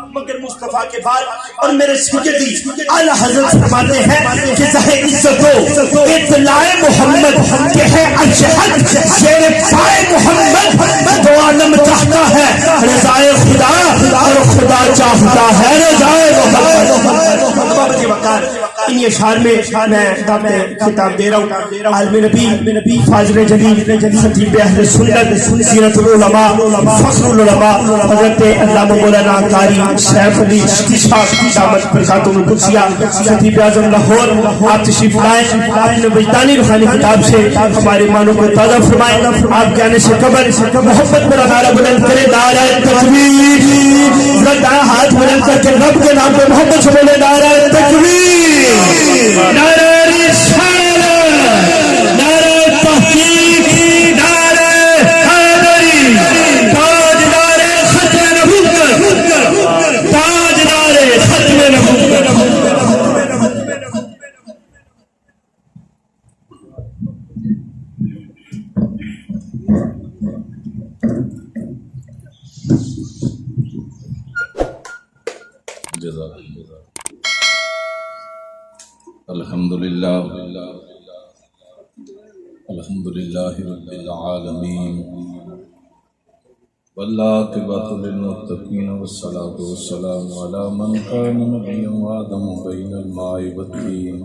مگر مصطفیٰ کے بعد اور میرے سیدی اعلیٰ حضرت فرماتے ہیں کہ ظاہر عزت و اطلاع محمد کہ ہے اشہد شیر پائے محمد دو عالم چاہتا ہے رضائے خدا اور خدا چاہتا ہے رضائے محمد کے وقار انہی اشعار میں میں دعوت خطاب دے رہا ہوں عالم نبی فاضل جلیل خطیب اہل سنت سیرت العلماء فخر العلماء حضرت علامہ مولانا قاری سیف علی چشتی صاحب دامت برکاتہ القدسیہ خطیب اعظم لاہور آپ تشریف لائیں اپنے وجدانی روحانی کتاب سے ہمارے ایمانوں کو تازہ فرمائیں آپ کے آنے سے قبل محبت پر نعرہ بلند کرے نعرہ تکبیر دائیں ہاتھ بلند کر کے رب کے نام پہ محبت سے بولے نعرہ تکبیر نعرہ رسالت نعرہ تحقیق نعرہ حیدری تاجدار ختم نبوت تاجدار ختم نبوت الحمدللہ رب العالمین والعاقبۃ للمتقین والصلاة والسلام علی من کان نبیا وآدم بین الماء والطین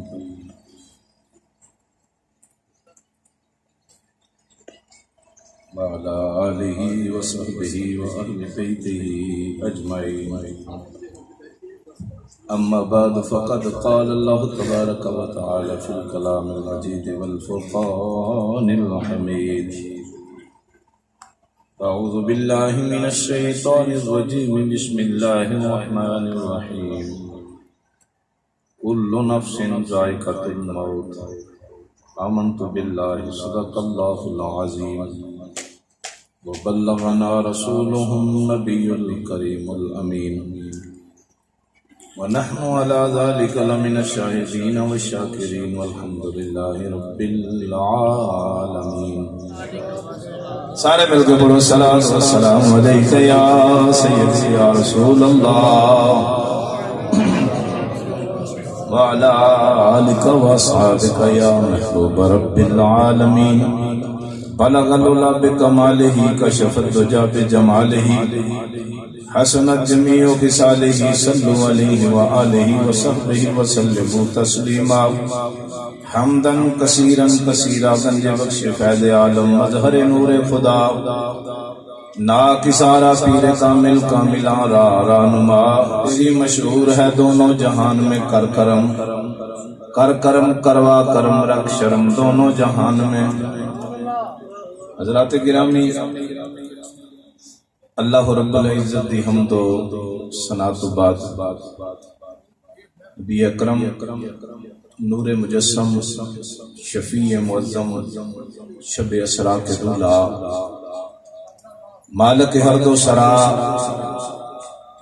وعلی آلہ وصحبہ وأہل بیتہ اجمعین اما بعد فقد قال الله تبارك وتعالى في الكلام المجيد والفرقان الحميد اعوذ بالله من الشيطان الرجيم بسم الله الرحمن الرحيم كل نفس ذائقة الموت آمنت بالله صدق الله العظيم وبلغنا رسوله النبي الكريم الأمين ونحن على ذلك لمن الشاهدين والشاكرين والحمد لله رب العالمين سارے مل کے بولو صلاۃ والسلام علیک یا سیدی یا رسول اللہ وعلى آلك وأصحابك يا محبوب رب العالمين بلغ العلا بكماله كشف الدجى بجماله حسنت جميع خصاله صلوا عليه وآله وصحبه وسلموا تسليما حمدا كثيرا كثيرا گنج بخش فیض عالم مظہر نور خدا ناکسارا پیر کامل کاملا رانما اسی مشہور ہے دونوں جہان میں کر کرم کروا کرم رکھ شرم دونوں جہان میں حضرات گرامی اللہ رب العزت دی حمد و ثنا تو بعد نبی اکرم نور مجسم شفیع معظم شب اسرا کے دولا مالک ہر دو سرا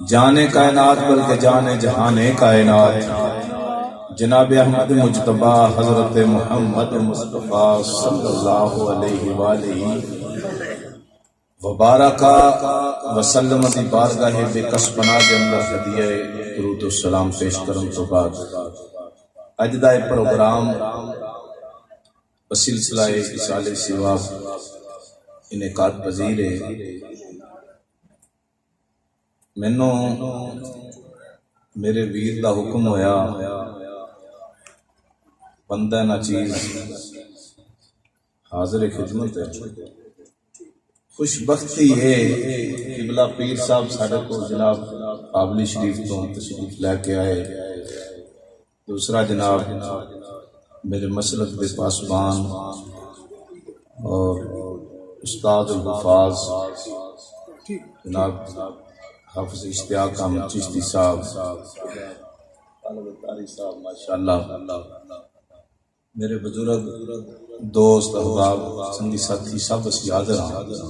جانے کائنات بلکہ جانے جہانے کائنات جناب احمد مجتبی حضرت محمد مصطفیٰ صلی اللہ علیہ وآلہ وبارکہ وسلم دی بارگاہ بے کس پناہ کے اندر ہدیہ درود و سلام پیش کرن تو بعد اجدائے پروگرام بسلسلہ اصال ثواب انعقاد پذیر ہے مینوں میرے ویر دا حکم ہویا بندہ نہ چیز حاضر خدمت ہے خوش بختی ہے قبلہ پیر صاحب ساڑھے کو جناب قابلی شریف تو تشریف لے کے آئے دوسرا جناب میرے مسلک دے پاسبان اور استاد الحفاظ جناب حافظ اشتیاق احمد چشتی صاحب ماشاءاللہ میرے بزرگ دوست احباب سنگی ساتھی سب اسی حاضر ہیں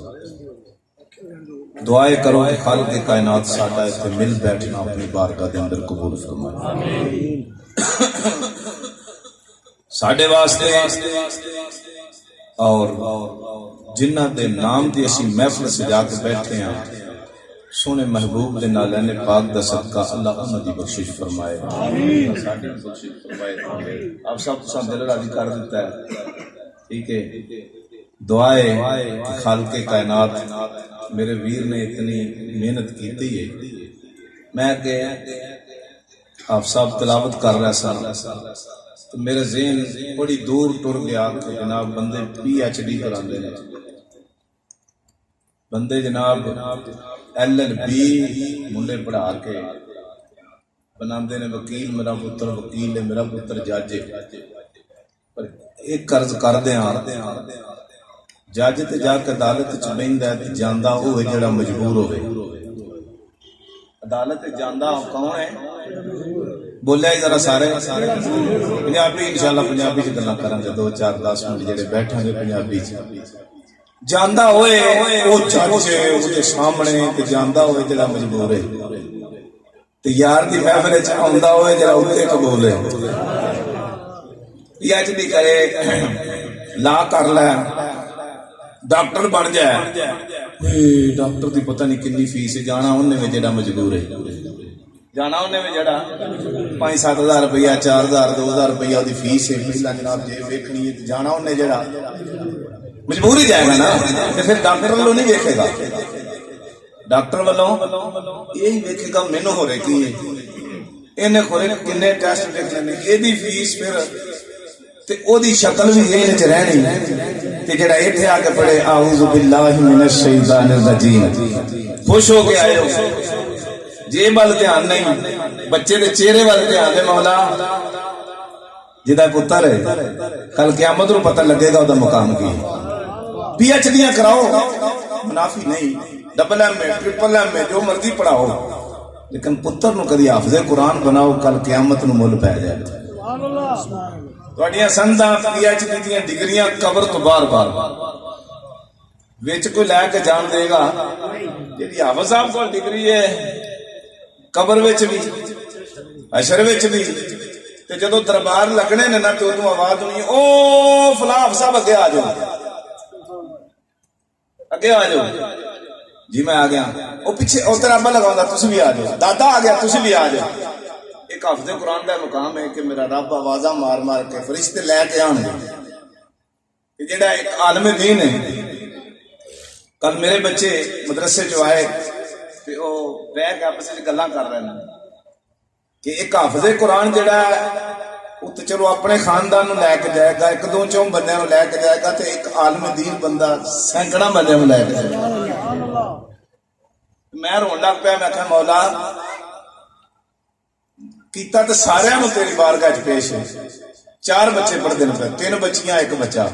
دعائے کرو کہ خالق کائنات ساڈا اتنے مل بیٹھنا اپنی بارگاہ دے اندر قبول فرمائے ساڈے واسطے اور جنہ دے نام دی اسی محفل سجا کے بیٹھے ہیں سونے محبوب دے نالے پاک دا صدقہ اللہ انہاں دی بخشش فرمائے، ساڈی بخشش فرمائے۔ آپ سب تو سب دل راضی کر دیتا ہے، ٹھیک ہے۔ دعائے کہ خالق کائنات میرے ویر نے اتنی محنت کیتی ہے، میں کہ آپ سب تلاوت کر رہا سن تو میرے ذہن بڑی دور ٹر گیا کہ جناب بندے PhD کراندے نے، بندے جناب LLB منڈے پڑھا کے بناندے نے وکیل، میرا پتر وکیل ہے، میرا پتر جج ہے، پر ایک قرض کر دیاں جج تے جا کے عدالت چ بہندا ہے تے جاندا او ہے جڑا مجبور ہوے۔ عدالت جاندا کون ہے؟ بولیا ذرا سارے پنجابی، انشاءاللہ پنجابی چ گلاں کران گے 2-4-10 منٹ جڑے بیٹھاں گے پنجابی چ۔ جاندا ہوئے او جج ہے اس دے سامنے تے جاندا ہوئے جڑا مجبور ہے، تے یار دی محفل چ آندا ہوئے جڑا اوتے قبول ہے۔ PhD کرے، لا کر لے، ڈاکٹر بن جائے، ڈاکٹر دی پتہ نہیں کتنی فیس ہے، جانا انہیں میں جڑا مجبور ہے، جانا انہیں میں جڑا 5-7 ہزار روپیہ 4,000 2,000 روپیہ دی فیس ہے، پہلا جناب جے ویکھنی ہے، جانا انہیں جڑا مجبور ہی جائے گا نا، پھر ڈاکٹر والوں نہیں ویکھے گا، ڈاکٹر والوں یہی ویکھے گا مینوں ہو رہے کی ہے، انہیں کھولے کنے ٹیسٹ دیکھ لینے، یہ دی فیس پھر تے او دی شکل بھی ذہن چ رہنی تے جڑا ایتھے آ کے پڑھے اعوذ باللہ من الشیطان الرجیم، خوش ہو کے آئے ہو، جے بل دھیان نہیں، بچے دے چہرے وال دھیان دے، مولا جدا پتر ہے کل قیامت نوں پتہ لگے گا او دا مقام کی۔ PhD کراؤ منافی نہیں، ڈبل ایم اے ٹرپل ایم اے جو مرضی پڑھاؤ، لیکن پتر نو کدی حافظ قرآن بناؤ، کل قیامت نو مل پی جائے۔ تھوڑیاں سنداں PhD دیاں ڈگریاں قبر تو بار بار وچ کوئی لے کے جان دے گا، جی حافظ صاحب کو ڈگری ہے قبر وچ بھی حشر وچ بھی، تے جدو دربار لگنے نے نا تو ادو آواز ہونی او فلاں حافظ صاحب اگے آ جاؤ، اگے آ جاؤ، جی میں آ گیا، وہ پیچھے ادھر ابا لگاؤں تسی بھی آ جاؤ، دادا آ گیا تسی بھی آ جاؤ۔ ایک حافظ قرآن کا مقام ہے کہ میرا رب آوازاں مار مار کے فرشتے لے کے آن گے، جڑا ایک عالم دین ہے۔ کل میرے بچے مدرسے جو آئے تے او بیٹھ کے آپس وچ گلاں کر رہے ہیں کہ ایک حافظ قرآن جڑا ہے وہ تے چلو اپنے خاندان نو لے کے جائے گا، 1-2 بندیاں نو لے کے جائے گا، تے ایک عالم دین بندہ سینکڑا بندیاں نو لے کے جائے گا۔ میں رون لگ پیا، میں کہا مولا کیتا تے سارے نو تیری بارگاہ چ پیش ہے، 4 بچے پڑھتے ہیں، 3 بچیاں 1 بچہ،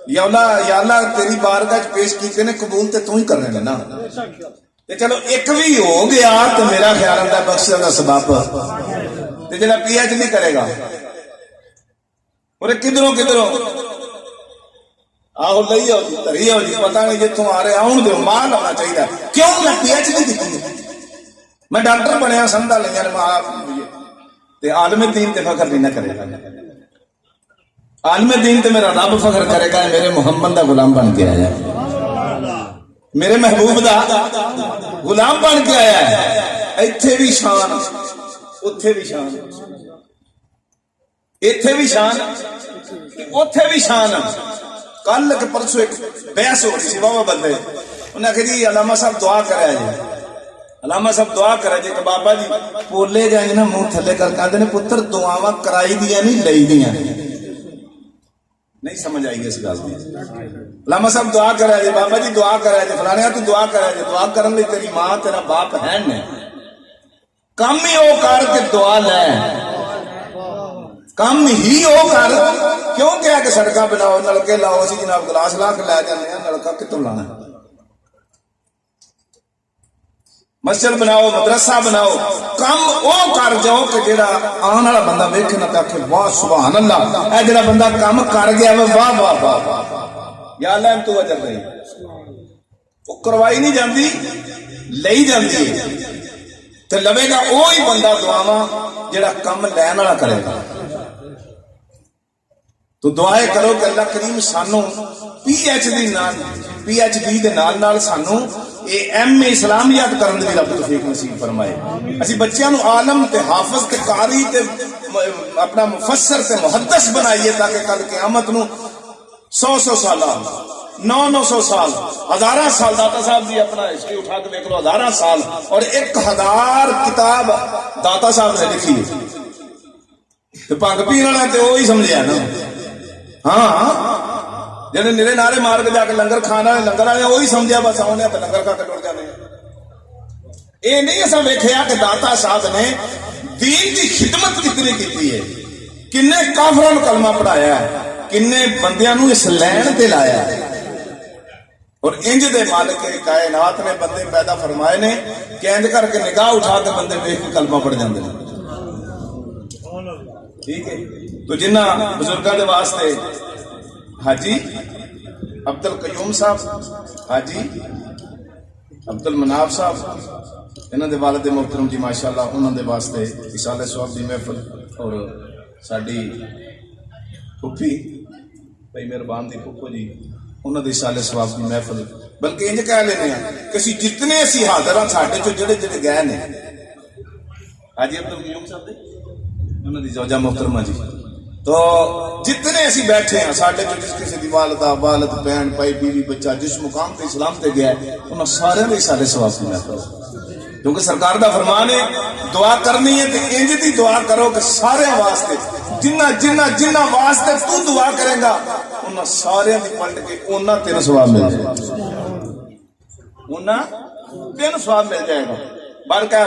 یا اللہ تیری بارگاہ چ پیش کیتے نے، قبول تے تو ہی کرنے نے نا، تے چلو ایک بھی ہو گیا تو میرا خیال ہے بخشش دا سبب، تے جڑا PhD کرے گا اور کدھروں آہو لئی آؤ جی تری آؤ جی، پتہ نہیں جتوں آ رہے آن دو، مال ہونا چاہیے، کیوں میں PhD کی، میں ڈاکٹر بنیا سمجھا لیا تے عالم دین تے فخر نہیں نہ کرے گا، عالم دین تے میرا رب فخر کرے گا، میرے محمد دا غلام بن کے آیا، میرے محبوب دا غلام بن کے آیا ہے، ایتھے بھی شان اوتھے بھی شان، ایتھے بھی شان اوتھے بھی شان۔ کل کے پرسوں ایک بحث ہو رہی سی بابا بندے، انہیں آخر جی علامہ صاحب دعا کرا جی، علامہ صاحب دعا کرا جی، کہ بابا جی بولے جائیں نا منہ تھلے کر کے نے پتر دعاواں کرائی دیاں نہیں لئی دیاں، نہیں سمجھ آئی گی اس گل دی۔ علامہ صاحب دعا کرا جی، بابا جی دعا کرا جی، فلانے تو دعا کرا جی، دعا کرن لئی تیری ماں تیرا باپ ہے نے، کم ہی او کر کے دعا لے، کم ہی او کر، کیوں کہا کہ سڑکاں بناؤ نلکے لاؤ، اسی جناب گلاس لا کے لے جانے ہیں، نلکا کتوں لانا ہے، مسجد بناؤ مدرسہ بناؤ، کم او کر جاؤ کہ جڑا آن والا بندہ ویکھے نہ کہ واہ سبحان اللہ، اے جڑا بندہ کام کر گیا واہ واہ واہ، یا اللہ تو اجر نہیں، وہ کروائی نہیں جاندی لئی جاندی ہے، تے لوے گا وہی بندہ دعاواں جڑا کم لین والا کرے گا۔ تو دعائیں کرو کہ اللہ کریم سانو PhD دے نال نال سانو یہ M.A. اسلامیات کرن دی رب توفیق نصیب فرمائے. اسی بچیاں نو عالم تے حافظ تے قاری تے اپنا مفسر تے محدث بنائیے تاکہ کل قیامت نو 100 سال 900 سال 1000 سال داتا صاحب دی اپنا ہسٹری اٹھا کے دیکھ لو 1000 سال اور 1000 کتاب داتا صاحب نے لکھی ہے. تو پگ پین والا تے وہی سمجھیا نا. ہاں جنہیں نیرے نعرے مار کے جا کے لنگر کھانا لنگر والے وہی سمجھیا بس آنے تو لنگر کھا کے ٹر جانے. یہ نہیں اصا ویکھیا کہ داتا صاحب نے دین کی خدمت کتنی کی ہے, کنے کافراں نوں کلمہ پڑھایا ہے, کنے بندیاں نوں اس لین تے لایا ہے. اور انج دے مالک کائنات نے بندے پیدا فرمائے نے کہ انج کر کے نگاہ اٹھا کے بندے دیکھ کے کلمہ پڑھ جاندے ہیں. ٹھیک ہے, تو جنہ بزرگاں دے واسطے حاجی عبد القیوم صاحب, حاجی عبد المناف صاحب, انہاں دے والد محترم جی ماشاءاللہ انہاں دے واسطے اصالہ ثواب دی محفل اور ساڈی پھپھی بھائی مہربان دی پھپھو جی انہاں دے اصالہ ثواب دی محفل, بلکہ انج کہہ لینے ہیں کہ اسی جتنے اسی حاضر ہاں ساڈے چوں جڑے جڑے گئے نے حاجی عبد القیوم صاحب دے انہاں دی زوجہ محترمہ جی, تو جتنے اسی بیٹھے ہیں ساڈے چوں جس کسی دی والدہ والد بہن بھائی بیوی بچہ جس مقام تے اسلام تے گیا ہے انہاں سارے دے اصالہ ثواب دی محفل, کیونکہ سرکار دا فرمان ہے دعا کرنی ہے تو انج دی دعا کرو کہ سارے واسطے جنہ جنہ جنہ واسطے تو دعا کرے گا انہاں سارے دی پلٹ کے انہاں تین ثواب مل جائے گا, انہاں تین ثواب مل جائے گا. بلکہ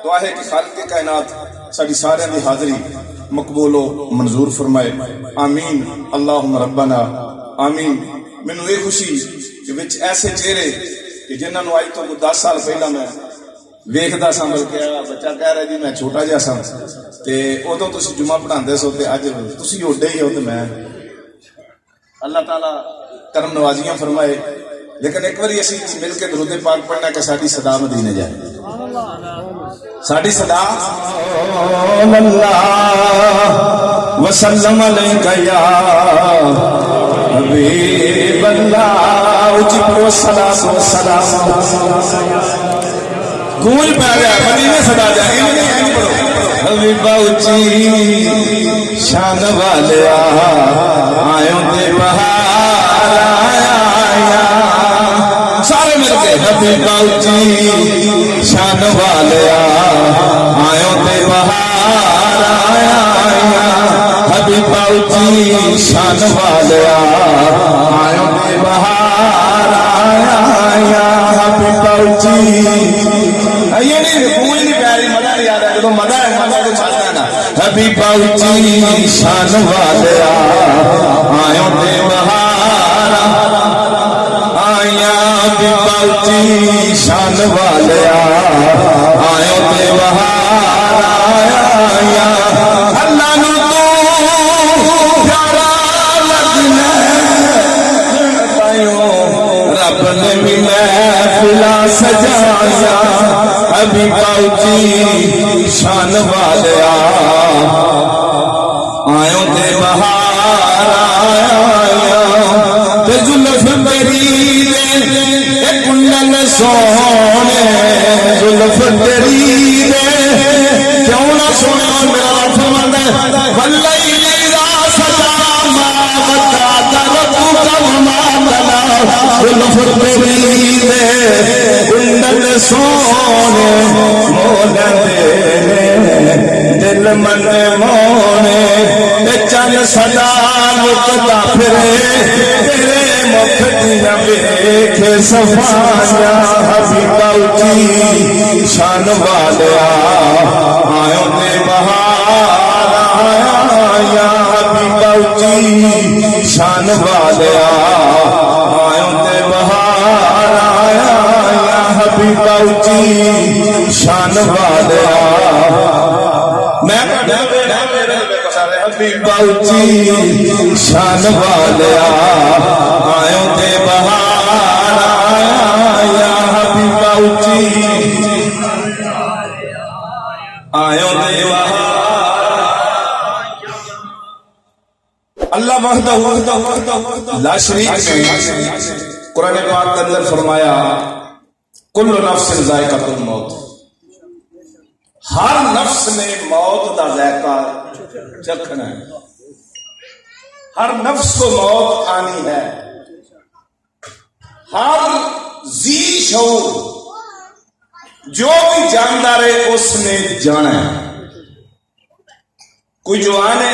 دعا ہے کہ خالق کائنات ساری سارے دی حاضری مقبول و منظور فرمائے. آمین اللہم ربنا آمین. مینوں یہ خوشی کہ وچ ایسے چہرے کہ جنہاں نوں اج تو 10 سال پہلا میں ویکھدا سا, بلکہ بچہ کہہ رہا جی میں چھوٹا جہا سا تے ادوں تسی جمعہ پڑھاندے سو تے اج تسی اوڈے ہی ہو تے میں اللہ تعالی کرم نوازیاں فرمائے. لیکن ایک باری اسی مل کے درود پاک پڑھنا کہ ساری صدا مدینے جائے, ساری صدا اللہ وسلم علیکہ یا حبیب اللہ اچھی پرو صلاۃ و سلام گونج پہ گیا مدینے صدا جائے حبیبہ اچھی شان والیا آئیوں دے بہار آیا سارے مل کے حبیبہ اچھی شان والیا آئیوں دے بہار آیا حبیبہ اچھی شان والیا آئیوں دے بہار آیا حبیبہ اچھی یہ نہیں کوئی نہیں پیاری مزہ نہیں آ رہا ہے, مزہ ہے مزہ تو چلتا ہے نا. حبیبہ اچھی شان والیا آئیوں دے بہار آیا حبیبہ اچھی شان والیا آئیوں دے بہار آیا. اللہ نو تو پیارا لگنا رب نے بھی محفلا سجایا حبیبہ اچھی شان والیا آئیوں دے بہار آیا تے زلف میری دے کنڈل سونے زلف تیری دے کیوں نہ سونے میرا فرمان واللیل اذا سجا ما ودعک ربک وما قلی زلف تیری دے کنڈل سونے مولا دے دل من مونے چل سدا لکتا پھرے تیرے مکھ دیا ویکھ صفایا حبیبہ اچھی شان والیا آئیوں دے بہار آیا حبیبہ اچھی شان والیا آئیوں دے بہار آیا حبیبہ اچھی شان والیا. میں حبیبہ اچھی شان والیا آئیوں دے بہار آیا حبیبہ اچھی آئیوں دے بہار. اللہ وحدہ لا شریک نے قرآن پاک کے اندر فرمایا کل نفس ذائقۃ الموت، ہر نفس نے موت کا ذائقہ چکھنا ہے، ہر نفس کو موت آنی ہے، ہر ذی شعور جو بھی جاندار ہے اس نے جانا ہے۔ کوئی جوان ہے،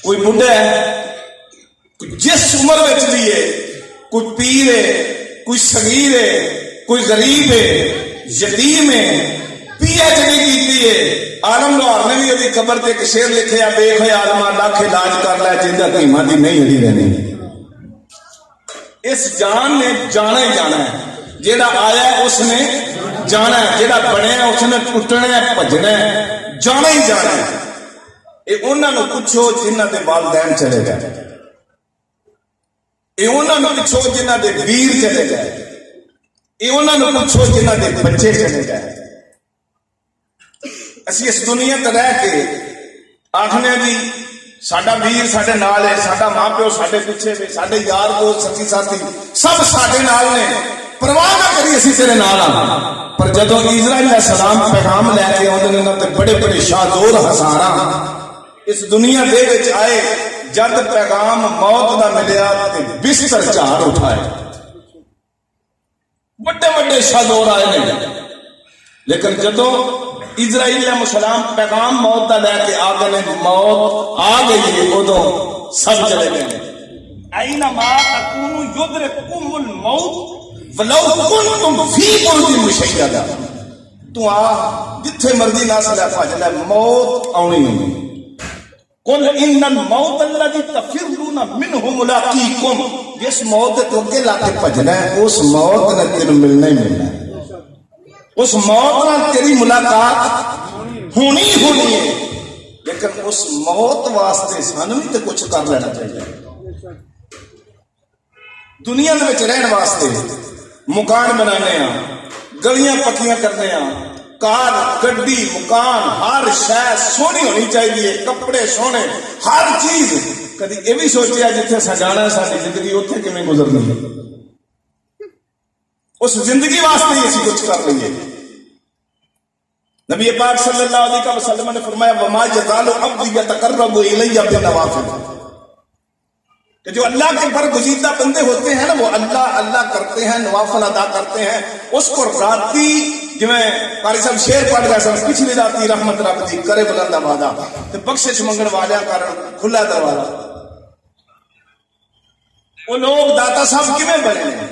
کوئی بڈھا ہے، کوئی جس عمر میں بھی ہے، کوئی پیر ہے، کوئی صغیر ہے، کوئی غریب ہے، یتیم ہے، پی ایچ ڈی کی ہے، عالم لاہور نے بھی ابھی قبر تے ایک شعر لکھے بے ہوئے عالمہ لاکھ علاج کر لے جندا قیمت دی نہیں ہڑی رہنی۔ اس جان نے جانا ہی جانا ہے، جیڑا آیا ہے اس نے جانا ہے، جیڑا بنیا اس نے ٹوٹنا ہے، بھجنا ہے، جانا ہی جانا ہے۔ یہ انہوں نے پوچھو جنہ دے والدین چلے گئے، یہ انہوں نے پوچھو جنہ دے ویر چلے گئے، یہ انہوں نے پوچھو جنہ دے بچے چلے گئے۔ اسی اس دنیا تے رہ کے آخنے جی ساڈا ویر ساڈے نال ہے، ساڈا ماں پیو ساڈے پیچھے نے، ساڈے یار دوست سنگی ساتھی سب ساڈے نال نے، پرواہ نہ کری اسی تیرے نال ہاں۔ پر جدو اسرائیل علیہ السلام پیغام لے کے آدھے نے تے بڑے بڑے شادور ہزاراں اس دنیا دے وچ آئے، جد پیغام موت دا ملیا تے بستر چار اٹھائے، بڑے بڑے شادور آئے نے، لیکن جدو اسرائیل علیہ السلام پیغام موت دا لے کے آ گئے، موت آ گئی ہے، ادو سب چلے گئے۔ اینما تکونوا یدرککم الموت ولو کنتم فی بروج مشیدہ، تو آ جتھے مرضی نہ سلا بھج لے، موت آنی نہیں۔ قل ان الموت الذی تفرون منہ ملاقیکم، جس موت تو کے لا کے بھجنا ہے اس موت نے تینوں ملنا ہی ملنا ہے، اس موت نال تیری ملاقات ہونی ہونی ہے، لیکن اس موت واسطے سانوں بھی تو کچھ کر لینا چاہیے۔ دنیا دے وچ رہن واسطے مکان بنانے ہاں، گلیاں پکیاں کرنے ہاں، کار گڈی مکان ہر شے سونی ہونی چاہیے، کپڑے سونے، ہر چیز۔ کدی یہ بھی سوچیا جتھے اساں جانا ہے ساری زندگی اوتھے کیویں گزرنی ہے، اس زندگی واسطے ہی اسی کچھ کر لئیے۔ نبی پاک صلی اللہ علیہ وسلم نے فرمایا وما یزال عبدی یتقرب الی بالنوافل، کہ جو اللہ کے برگزیدہ بندے ہوتے ہیں نا وہ اللہ اللہ کرتے ہیں، نوافل ادا کرتے ہیں، اس کو راتی جویں قاری صاحب شعر پڑھ گئے سن، پچھلی راتی رحمت رب دی کرے بلند وعدہ تے بخشش منگن والے کر کھلا دروازہ۔ وہ لوگ داتا صاحب کیویں بنے نے،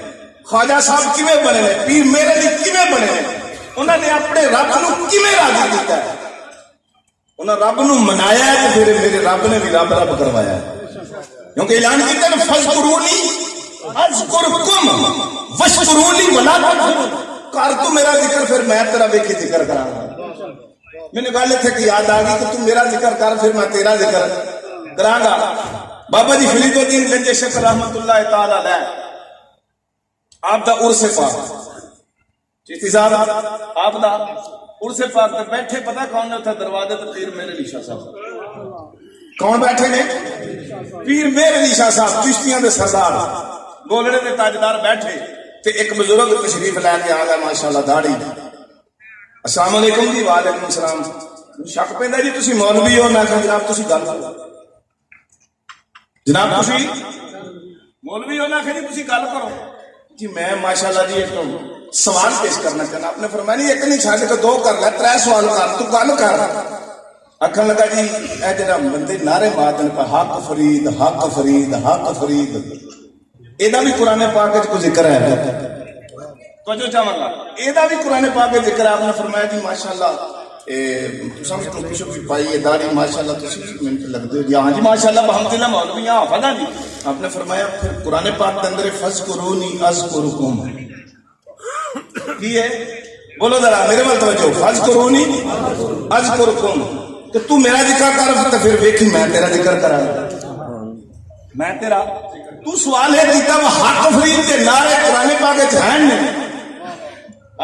خواجہ صاحب کیویں بنے نے، پیر میرے علی کیویں بنے نے، انہوں نے اپنے رب نو کیویں راضی کیتا ہے، انہوں نے رب نو منایا ہے تے پھر میرے رب نے بھی رب رب کروایا ہے، کیونکہ اعلان کیتا ہے فذکرونی اذکرکم واشکرونی ولا تکفرون، کر تو میرا ذکر پھر میں تیرا ویکھی ذکر کراں گا۔ میں نے گل اتنے یاد آ گئی کہ تم میرا ذکر کر پھر میں تیرا ذکر کراں گا۔ بابا جی فرید الدین گنج شکر رحمت اللہ تعالی علیہ آپ دا عرس پاک، چشتی صاحب آپ دا عرس پاک تے بیٹھے پتہ کون نے اتنے دروازے تے پیر میرے علی شاہ صاحب کون بیٹھے نے؟ پیر میرے علی شاہ صاحب چشتیاں دے سردار بولنے دے تاجدار بیٹھے تے ایک بزرگ تشریف لے کے آ گیا ماشاءاللہ داڑھی، السلام علیکم جی، وعلیکم السلام، شک پیندا جی تسی مولوی ہو؟ میں کہا جناب تسی گل کرو، جناب تسی مولوی ہو؟ میں کہا جی تسی گل کرو جی، میں ماشاءاللہ جی ایک سوال پیش کرنا چاہنا۔ آپ نے فرمایا نہیں ایک نہیں چھڈ کے دو کر لے، ترے سوال کر، تو گل کر۔ آکھن لگا جی اے جڑا بندے نعرے مارن پہ حق فرید حق فرید حق فرید، ایدا بھی قرآن پاک وچ کوئی ذکر ہے؟ توجہ چاہواں گا، ایدا بھی قرآن پاک وچ ذکر ہے۔ آپ نے فرمایا جی ماشاءاللہ تساں ٹوپی شوپی پائی ہے، داڑھی ماشاءاللہ تسی منٹ لگدے ہو جی، ہاں جی ماشاءاللہ الحمدللہ مولوی ہاں حافظ ہاں جی۔ آپ نے فرمایا پھر قرآن پاک کے اندر فذکرونی اذکرکم کی ہے؟ بولو ذرا میرے وال توجہ، فذکرونی اذکرکم، کہ تو میرا ذکر کر تو پھر ویکھی میں تیرا ذکر کراں، میں تیرا۔ تو سوال ہے کیتا وہ حق فرید کے نعرے قرآن پاک وچ ہیں نہیں؟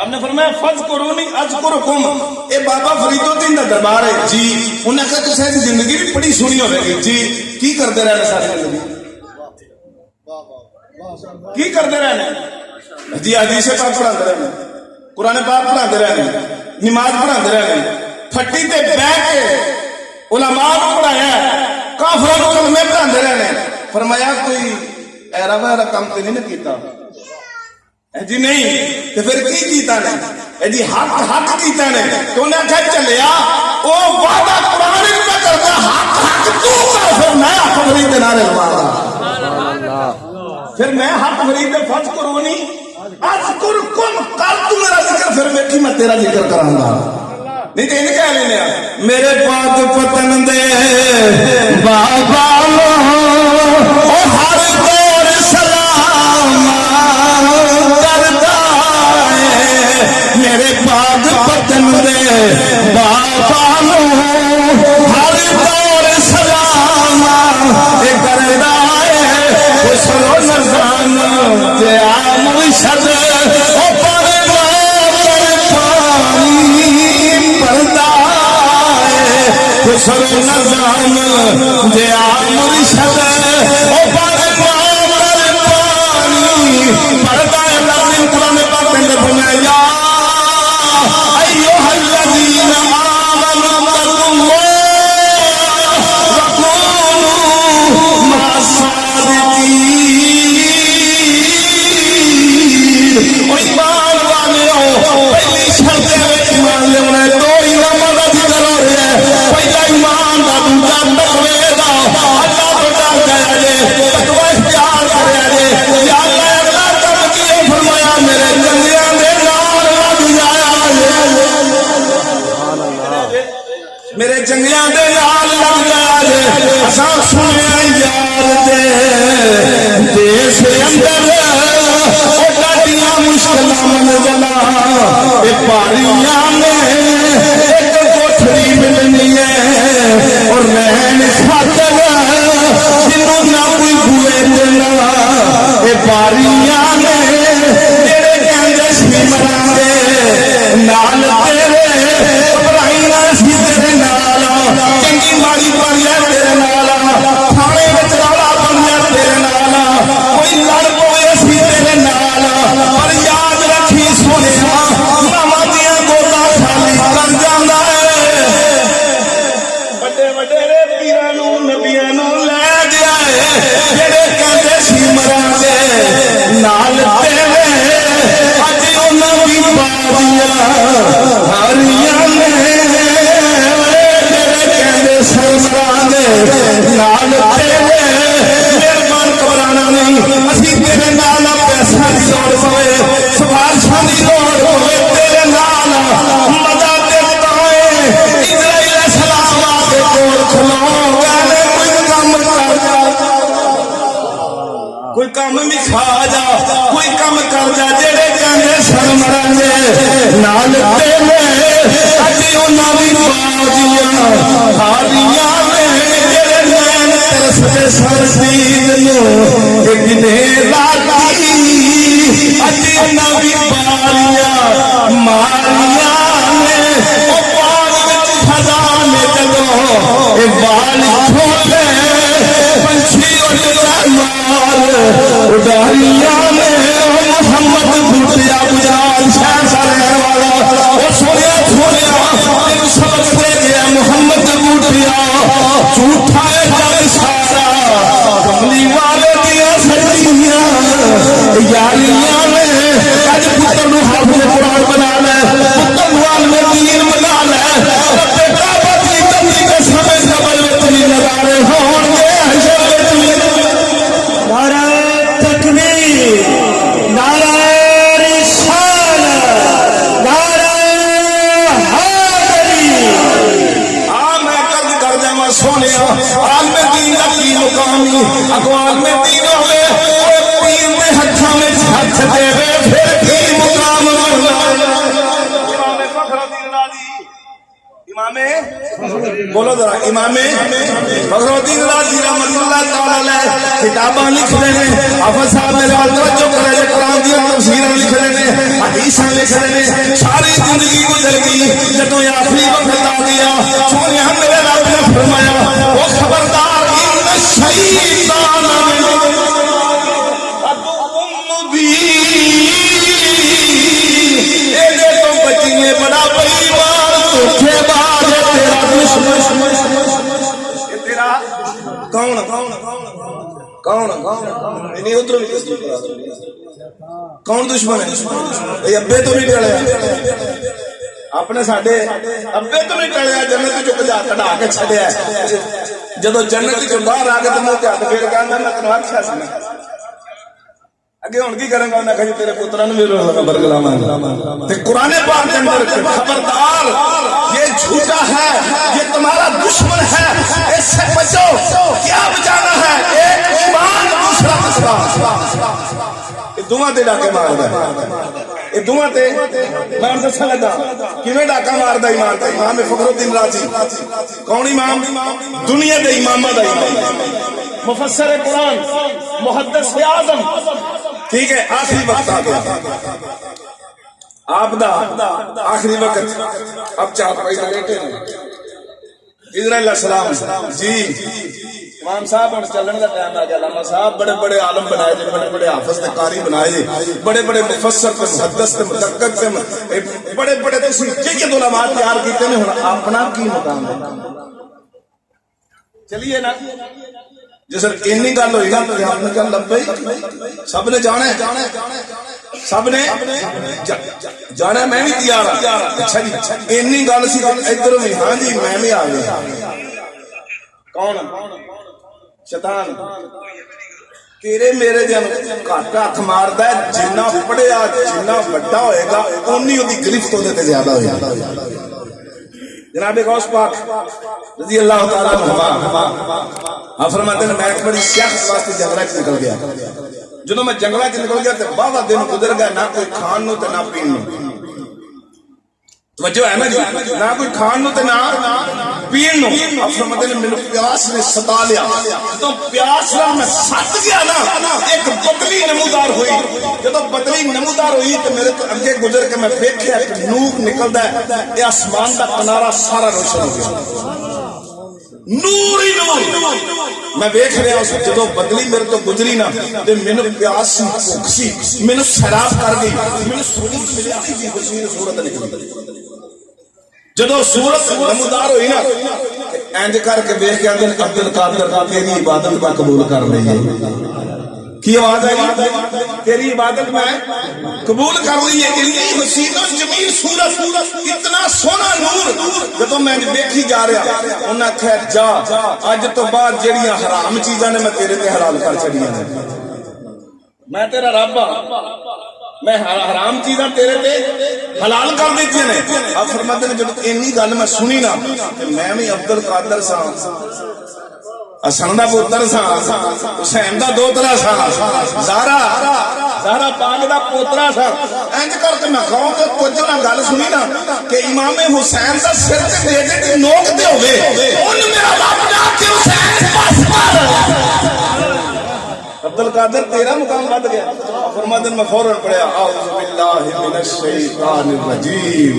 آپ نے فرمایا فذکرونی اذکرکم، اے بابا فرید الدین دا دربار ہے جی، انہاں نے کہا تساں زندگی بھی بڑی سونی ہوے گی جی، کی کرتے رہنا ساری زندگی، کی کرتے رہنا؟ جی حدیث پاک پڑھاتے رہے قرآن پاک پڑھاتے رہے نماز پڑھاتے رہے پھٹی تے بہ کے علماء کو پڑھایا کافروں کو کلمے پڑھاتے رہے فرمایا کوئی ایرا ویرا کام تے نہیں کیتا جی نہیں تو پھر کی کیتا نے جی حق کیتا نے تو انہیں کہا چلیا او وعدہ قرآن میں کرتا حق تو کر پھر میں حق فرید دے نارے لوانا پھر میں حق فرید دے فرض کرو نہیں اذکر کم کل تو میرا ذکر پھر میں کی میں تیرا ذکر کروں گا نہیں تو انہیں کہہ لینے میرے پاک پتن دے بابا او ہر دور سلام کرتا ہے میرے پاک پتن دے بابا ہر دور سلام کرتا ہے خسرو نظام تے مرشد او پروا پردا ہے خسرو نظام تے مرشد او پروا پردا ہے لازم قرآن پاک میں فرمایا ایھا الذین آمنوا اتقوا وکونوا مع الصادقین او ایمان والو پہلی شرط ہے ایمان لینا دو ایمان دا ذکر ہو رہا ہے پہلا ایمان دا دوسرا تقوی دا اللہ تو ڈر گیا جے تقوی اختیار کریا جے یا اللہ اگلا کم کیے فرمایا میرے جنگیاں دے نال لگ جایا میرے جنگیاں دے نال لگ جایا جے اساں سنیا یار دے دیس اندر او ڈاڈیاں مشکلاں منزلاں اے پاریاں نے ایک کوٹھڑی ملنی ہے اور رہن خاطر جنوں نہ کوئی بوئے دینا اے پاریاں نے تیرے کہندے سی مراں دے نال تیرے ابراہیم سی تیرے نال چنگی ماڑی پاریاں تیرے نال تھانے وچ رولا بنیا تیرے نال کوئی لڑ پوے سی تیرے نال پر یاد رکھی سونیا ماما دیاں گوتاں خالی کر جاندا ہے بڑے بڑے پیراں نوں نبیاں نوں لے گیا ہے جڑے کہندے سی مراں دے نال تیرے اج انہاں دی باریاں ہریاں نے جڑے کہندے سی مراں دے نال تیرے مہربان کبرانا نہیں اسی تیرے نال پیسہ دی لوڑ پوے سفارشاں دی لوڑ پوے تیرے نال مدد دیتا ہے اسرائیل السلام آ کے کول کھلو کہنے کوئی کام بھی کھا جا کوئی کام کر جا جڑے کہندے سن مراں دے نال تیرے اج انہاں دی باجیاں ہاریاں نے جڑے نین ترسدے سن سید نوں ایک نے لاگی اج انہاں دی باریاں ماریاں نے او پانی وچ خزانے جدوں اے بال چھوٹے پنچھی اڑ مار اڈاریاں نے محمد بھٹیا بجال شہر سارے والا او سویا تینوں سبق دے گیا محمد بھٹیا جھوٹا ہے جگ سارا کملی والے دیا سجیاں یاریاں نے اج پتر نو حافظ قرآن بنا لے پتر نو عالم دین بنا لے بیٹا بچی کمی کے سمے جبل وچ بھی نظارے ہون گے نعرہ تکبیر نعرہ رسالت نعرہ حیدری میں قد کر جاواں سونیا عالم دین دا کی مقامی اگوں عالم دین ہوے او پیر دے ہتھاں وچ ہتھ دے پھر کی مقام بننا امام فخر الدین رازی امام بولو ذرا امام فخر الدین رازی رحمۃ اللہ تعالی علیہ کتاباں لکھ رہے ہیں حافظ صاحب میرے وال توجہ کرے قرآن دی تفسیراں لکھ رہے ہیں حدیثاں لکھ رہے ہیں ساری زندگی گزر گئی جدوں آخری وقت آ گیا سونیا میرے رب نے فرمایا او خبردار ان الشیطان عدو مبین کون نہیں ادھر بھی کون دشمن ہے؟ ابے تو نہیں ٹلیا اپنے ساڈے ابے تو نہیں ٹلیا جنت چ کڈا کے چھڈیا جدو جنت چ باہر آ کے تو منہ ہاتھ پھیر کے آندا میں تینوں آکھیا سی اگے ہن کی کریں گا انہاں کہ تیرے پتراں نوں بھی برگلاواں تے قرآن پاک کے اندر خبردار یہ جھوٹا ہے یہ تمہارا دشمن ہے اس سے بچو کیا بچانا ہے ایک ایمان دوسرا اسلام یہ دونوں تے ڈاکے ماردا ہے یہ دونوں تے میں دسن لگا کیویں ڈاکا ماردا ایمان تے امام فخر الدین رازی کون امام دنیا دے اماماں دا امام مفسر قرآن محدث اعظم ٹھیک ہے آخری وقت آ گیا آپ دا آخری وقت اب چار پائی بیٹھے ادھر علیہ السلام جی امام صاحب ہوں چلن کا ٹائم آ گیا علامہ صاحب بڑے بڑے عالم بنائے جی بڑے بڑے حافظ تے قاری بنائے جی بڑے بڑے مفسر تے محدث تے مدقق تے بڑے بڑے تسی جے علماء تیار کیتے نے ہن اپنا کی مقام ہے چلیے نا جی سر اینی گل ہوئی نا تو آپ نے کہا لبئی سب نے جانا ہے سب نے جانا ہے میں بھی تیار ہوں اچھا جی اینی گل سی ادھر بھی ہاں جی میں بھی آ گیا کون شیطان تیرے میرے جن گھٹ ہاتھ ماردا ہے جنہ پڑھیا جنہ بڑا ہوئے گا اونی دی گرفت ہونے تے زیادہ ہوئے گا جناب غوث پاک رضی اللہ تعالیٰ عنہ آپ فرماتے ہیں میں ایک بڑی سیاست واسطے جنگلہ چ نکل گیا جدو میں جنگلہ چ نکل گیا تو باوا دن گزر گیا نہ کوئی کھان نو تے نہ پین نو توجہ ہے نا جی نہ کوئی کھان نو تے نہ پین نو آپ فرماتے ہیں میرے پیاس نے ستا لیا تو پیاس نہ میں سٹ گیا نا ایک بدلی نمودار ہوئی جب بدلی نمودار ہوئی تو میرے اگے گزر کے میں دیکھیا کہ نور نکلدا ہے یہ آسمان دا کنارہ سارا روشن ہو گیا نور ہی نور میں دیکھ رہا ہوں جدو بدلی میرے تو گزری نا تے مینوں پیاس سی بھوک سی مینوں سیراب کر گئی مینوں صورت ملیا کہ حسین صورت نکل جدو صورت نمودار ہوئی نا اینج کر کے دیکھ کے اندر عبد القادر تیری عبادت میں قبول کر لی ہے کی آواز ہے تیری عبادت میں قبول کر لی ہے اتنی حسین و جمیل صورت اتنا سونا نور جدو میں دیکھی جا رہا انہاں کہا جا اج تو بعد جڑیاں حرام چیزاں نے میں تیرے تے حلال کر چھڑیاں نے میں تیرا رب ہاں میں حرام چیزاں تیرے تے حلال کر دیتی نے اب فرماتے ہیں جب اینی گل میں سنی نا میں بھی عبد القادر سا حسن دا پوتر سا حسین دا دوترا سا زہرا پاک دا پوترا سا انج کر کے میں کہوں کہ کچھ نہ گل سنی نا کہ امام حسین دا سر تے بیٹے دی نوک تے ہوے اون میرا رب جا کے حسین بس مار عبد القادر تیرا مقام بد گیا فرماتے ہیں میں فوراً پڑھیا اعوذ باللہ من الشیطان الرجیم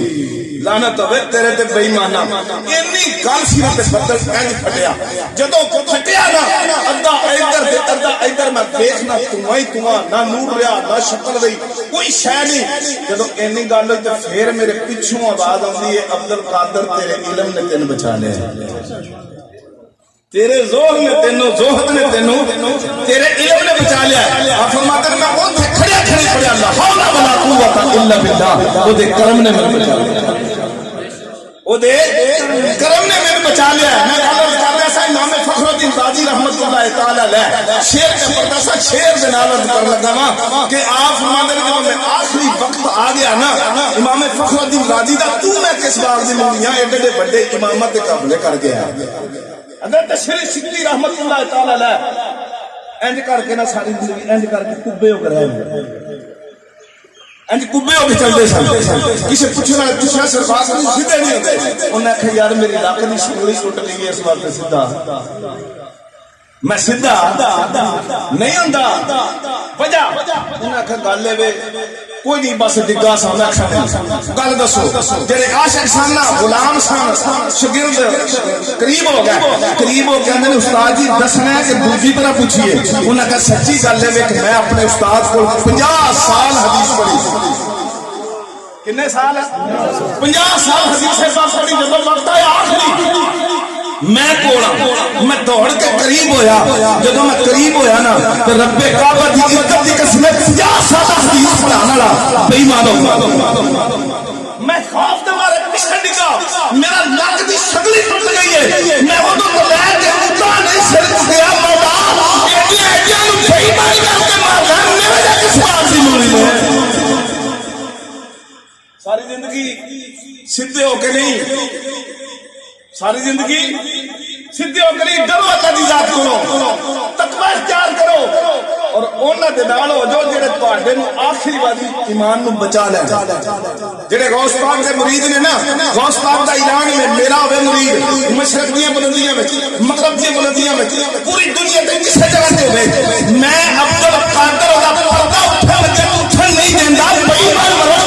لعنت ہوے تیرے تے بے ایمانا اینی گل سیرت تے بدل انج پھٹیا جدوں پھٹیا نا ادھا ادھر تے ادھا ادھر میں دیکھنا تواں نہ نور رہیا نہ شکل رہی کوئی شے نہیں جدوں اینی گل ہوئی تے پھر میرے پیچھوں آواز آندی ہے عبد القادر تیرے علم نے تینوں بچا لیا تیرے زہد نے تینوں زہد نے تینوں تیرے علم نے بچا لیا آپ فرماتے ہیں میں اوتھے کھڑیا کھڑی پڑھیا لا حول ولا قوت الا باللہ او دے کرم نے مینوں بچا لیا او دے کرم نے مینوں بچا لیا میں عرض کر رہا سا امام فخر الدین رازی رحمۃ اللہ تعالی علیہ شعر کا پڑھتا سا شعر دے نال عرض کر لگا وا کہ آپ فرماتے ہیں جب میں آخری وقت آ گیا نا امام فخر الدین رازی دا تو میں کس بات دی مونیاں ایڈے بڑے امامت دے قابل کر گیا حضرت شریف سکری رحمت اللہ تعالی علیہ انج کر کے نا ساری زندگی انج کر کے کبے ہو کر رہے انج کبے ہو کے چلتے سن کسی پوچھنا دوسرا سرباز سیدھے نہیں ہوتے انہوں نے کہا یار میری لاک دی شکلی ٹوٹ گئی ہے اس واسطے سیدھا میں سیدھا نہیں ہوندا وجہ انہوں نے کہا گل ہے کوئی نہیں بس ڈگا سا میں گل دسو جڑے عاشق سن نا غلام سن شاگرد قریب ہو گئے قریب ہو کے اندر استاد جی دسنا ہے کہ دوسری طرح پوچھیے انہوں نے کہا سچی گل ہے کہ میں اپنے استاد کو 50 سال حدیث پڑھی کتنے سال 50 سال حدیث پڑھی جب وقت آیا آخری میں کوڑا میں دوڑ کے قریب ہویا جدوں میں قریب ہویا نا تے رب کعبہ دی عزت دی قسم 50 سال حدیث پڑھانا والا بے ایمان ہو میں خوف دے مارے پیچھے ڈگا میرا نک دی شکل ٹوٹ گئی ہے میں اودوں تو لے کے اٹھا نہیں سکیا مولا ایڈی ایڈیاں نو بے ایمان کر کے مارنا میرے جا کے سوال دی مولی ہے ساری زندگی سیدھے ہو کے نہیں ساری زندگی سیدھے ہو کے نہیں ڈرو اللہ دی ذات کو تقوی اختیار کرو اور انہاں دے نال ہو جو جڑے تواڈے نو آخری واری ایمان نو بچا لے جڑے غوث پاک دے مرید نے نا غوث پاک دا اعلان ہے میرا ہوے مرید مشرق دی بلندیاں وچ مغرب دی بلندیاں وچ پوری دنیا تے کسے جگہ تے ہوے میں عبد القادر دا پردہ اٹھن لگے اٹھن نہیں دیندا بے ایمان مرو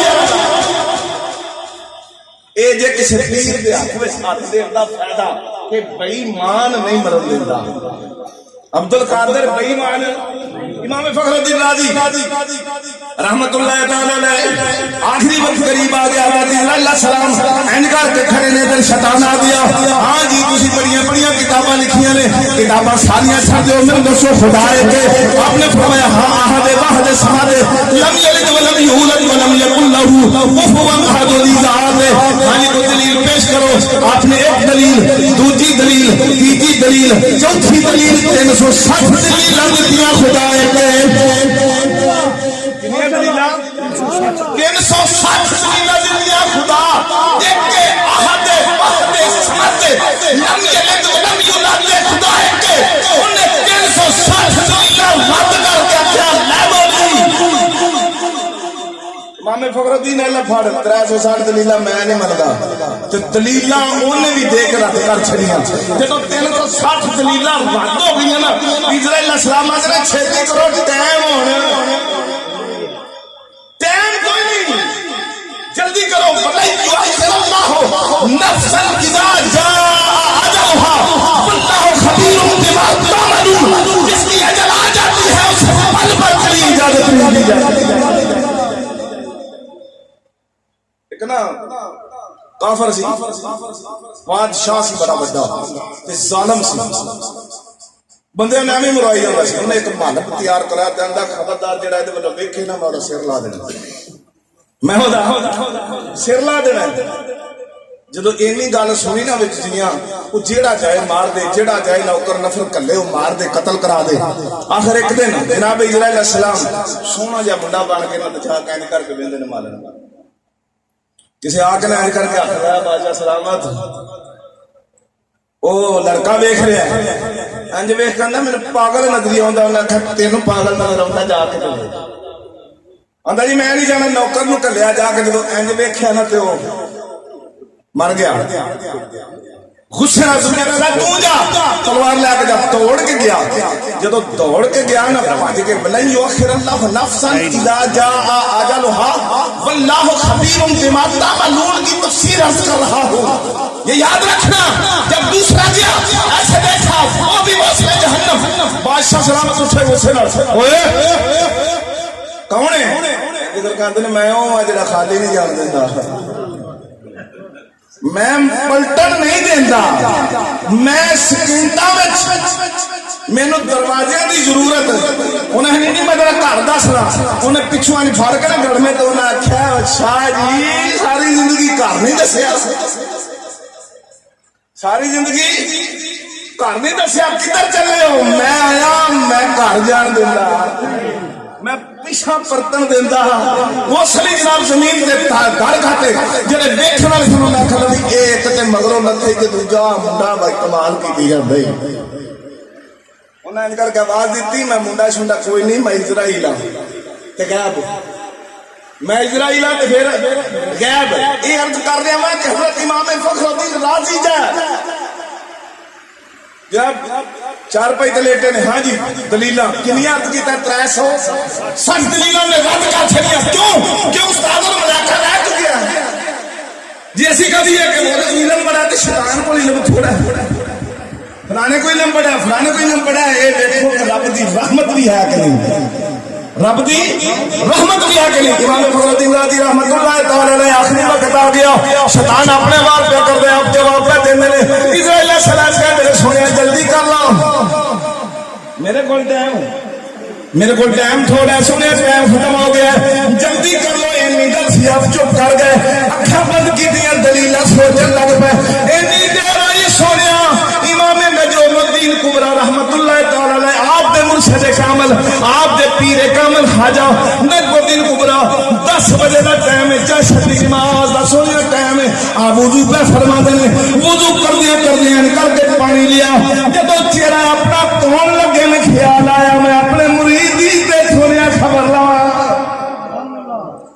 اے جے کسی پیر دے ہاتھ وچ ہاتھ دین دا فائدہ کہ بے ایمان نہیں مرن دیندا عبد القادر بے ایمان امام فخر الدین رازی رحمت اللہ تعالی علیہ آخری وقت قریب آ گیا اللہ سلام انکار کے کھڑے نے دل شیطان آ گیا ہاں جی تسی بڑیاں بڑیاں کتاباں لکھیاں نے کتاباں ساریاں چھڈ دیو میں دسو خدا ہے کہ آپ نے فرمایا ہاں احد واحد سماد لم یلد ولم یولد ولم یکن له کفوا احد دی ذات ہے ہاں جی کوئی دلیل پیش کرو آپ نے ایک دلیل دوسری دلیل تیسری دلیل چوتھی دلیل 360 دلیل لگ دیا خدا ہے کہ 360 دلیل دیا خدا ایک کے احد واحد سماد لم یلد ولم یولد خدا ہے کہ انہیں 360 دلیل رد کر کے کیا لے بولی امام فخر الدین اللہ پھاڑ 360 دلیل میں نہیں مندا تے دلیل انہیں بھی دے کے رد کر چھڑیاں جب 360 دلیل رد ہو گئی نا اسرائیل السلام نے چھتی کرو ٹائم ہونا ٹائم کوئی نہیں جلدی کرو بلائی یؤخر اللہ نفسا اذا جاء اجلها والله خبیر بما تعملون جس کی اجل آ جاتی ہے اسے پل پل کی اجازت نہیں دی جاتی نا کافر سی بادشاہ سی بڑا بڑا تے ظالم سی بندے نے ایویں مرائی جاندا سی انہیں ایک مالک تیار کرایا تے اندا خبردار جڑا اے تے ولو ویکھے نا میں سر لا دینا میں ہودا سر لا دینا جدو اینی گل سنی نا وچ جیاں او جیڑا چاہے مار دے جیڑا چاہے نوکر نفر کلے او مار دے قتل کرا دے آخر ایک دن جناب اسرائیل السلام سونا جا منڈا بن کے نہ بچا کین کر کے ویندے نے مالن کسی آ کے لائن کر کے آخر ہے بادشاہ سلامت او لڑکا ویکھ رہا ہے انج ویکھ کے نا میرے پاگل نظری آندا انہاں کہ تینوں پاگل نظر آندا جا کے آندا جی میں نہیں جانا نوکر نو کلیا جا کے جدوں انج ویکھیا نا تے او مر گیا غصے نال سنیا کہ تو جا تلوار لے کے جا توڑ کے گیا جدوں دوڑ کے گیا نا بھج کے بلن یؤخر اللہ نفسا اذا جاء اجلها والله خبیر بما تعملون کی تفسیر عرض کر رہا ہوں یہ یاد رکھنا جب دوسرا گیا ایسے دیکھا وہ بھی وصل جہنم بادشاہ سلامت اٹھے غصے نال اوئے کون ہے ادھر کہندے نے میں ہوں جڑا خالی نہیں جان دیندا میں پلٹن نہیں دینا میں سکینٹا مینو دروازے کی ضرورت انہیں نہیں میں گھر دسنا انہیں پچھو فر کے گھر میں تو انہیں آخیا شاہ جی ساری زندگی گھر نہیں دسیا ساری زندگی گھر نہیں دسیا کدھر چلے ہو میں آیا میں گھر جان دینا میں پیچھا پرتن دینا وہ سلی جناب زمین دے گھر کھاتے جڑے ویکھن والے سنوں میں کھلا بھی ایک تے مگروں لتھے تے دوجا منڈا بھائی کمال کیتی جاندے انہاں ان کر کے آواز دتی میں منڈا شنڈا کوئی نہیں میں اسرائیل ہاں تے غائب میں اسرائیل ہاں تے پھر غائب یہ عرض کر رہا میں کہ حضرت امام فخر الدین رازی جب 4 پائی لیٹے نے ہاں جی دلیل کنیاں کی 360 دلیل نے رد کر چھڑیا کیوں کہ استاد اور ملاقہ رہ چکیا ہے جی ایسی کبھی ہے کہ وہ علم بڑا تے شیطان کو علم تھوڑا ہے فلانے کو علم بڑا فلانے کو علم بڑا ہے اے دیکھو کہ رب دی رحمت بھی ہے کہ نہیں رب دی رحمت بھی ہے کہ نہیں امام فخر الدین رازی رحمت اللہ تعالی علیہ آخری وقت آ گیا شیطان اپنے وال پہ کر دے اب جواب پہ دینا نے اسرائیل علیہ السلام کہا میرے سونے جلدی کر لو میرے کو ٹائم تھوڑا ہے سونے ٹائم ختم ہو گیا جلدی کر لو اینی گل سی آپ چپ کر گئے اکھاں بند کیتیاں دلیل سوچن لگ پے اینی دیر آئی سونے امام نجوم الدین کبریٰ رحمت اللہ تعالی علیہ آپ دے مرشد کامل آپ دے پیر کامل خواجہ نجم الدین کبریٰ 10 بجے دا ٹائم ہے چاشت دی نماز دا سونے ٹائم ہے آپ وضو پہ فرما دے وضو کردیاں نکل کے پانی لیا جب چہرہ اپنا کون لگے میں خیال آیا میں اپنے مرید دی تے سونے خبر لاواں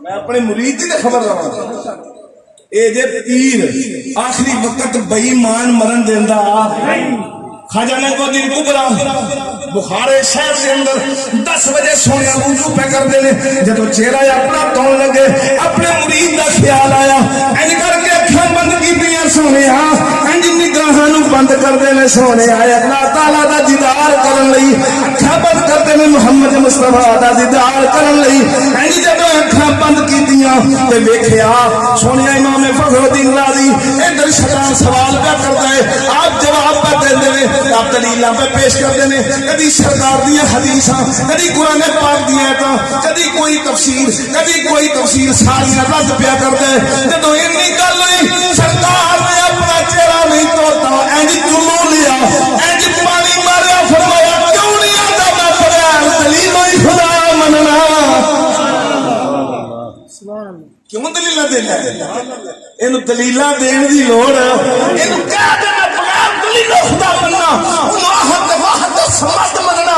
میں اپنے مرید دی تے خبر لاواں اے جے پیر آخری وقت بے ایمان مرن دیندا خواجہ نجم کبریٰ بخارے شہر کے اندر 10 بجے سونے وضو پہ کر دے جب چہرہ اپنا کون لگے اپنے مرید دا خیال آیا انج کر کے اکھاں بند کیتیاں سونے انج نگاہاں نو بند کر دے سونے آیا اللہ تعالی دا دیدار کرن لئی اکھاں بند کر دے محمد مصطفی دا دیدار کرن لئی انج جب اکھاں بند کیتیاں تے ویکھیا سونے امام فخر الدین رازی ادھر شیطان سوال پہ کردا ہے آپ جواب پہ دیندے نے آپ دلیلاں پہ پیش کردے نے کدی سرکار دیاں حدیثاں کدی قرآن پاک دیاں آیتاں کدی کوئی تفسیر ساریاں رد پیا کردا ہے جدوں اینی گل ہوئی سرکار نے اپنا چہرہ نہیں توڑتا انج چلو لیا انج پانی ماریا فرمایا کیوں نہیں آتا میں بغیر دلیل ہوئی خدا مننا کیوں دلیلاں دینا اینو دلیلاں دین دی لوڑ اینو کہہ دے میں بغیر دلیل خدا مننا انہوں احد واحد سمد مننا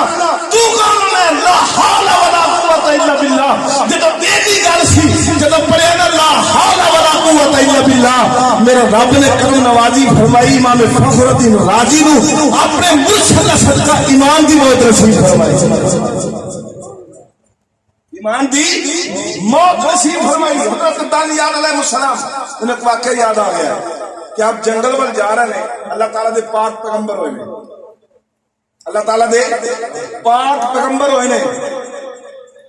تو کون میں لا حول ولا قوت الا باللہ جدوں دیدی گل سی جدوں پڑھیا نا لا حول ولا قوت الا باللہ میرے رب نے کرم نوازی فرمائی امام فخر الدین رازی نو اپنے مرشد صدقہ ایمان دی موت نصیب فرمائی ایمان دی موت نصیب فرمائی حضرت دانیال علیہ السلام انہیں واقعہ یاد آ گیا کہ آپ جنگل پر جا رہے ہیں اللہ تعالیٰ دے پاک پیغمبر ہوئے ہیں اللہ تعالیٰ دے پاک پیغمبر ہوئے ہیں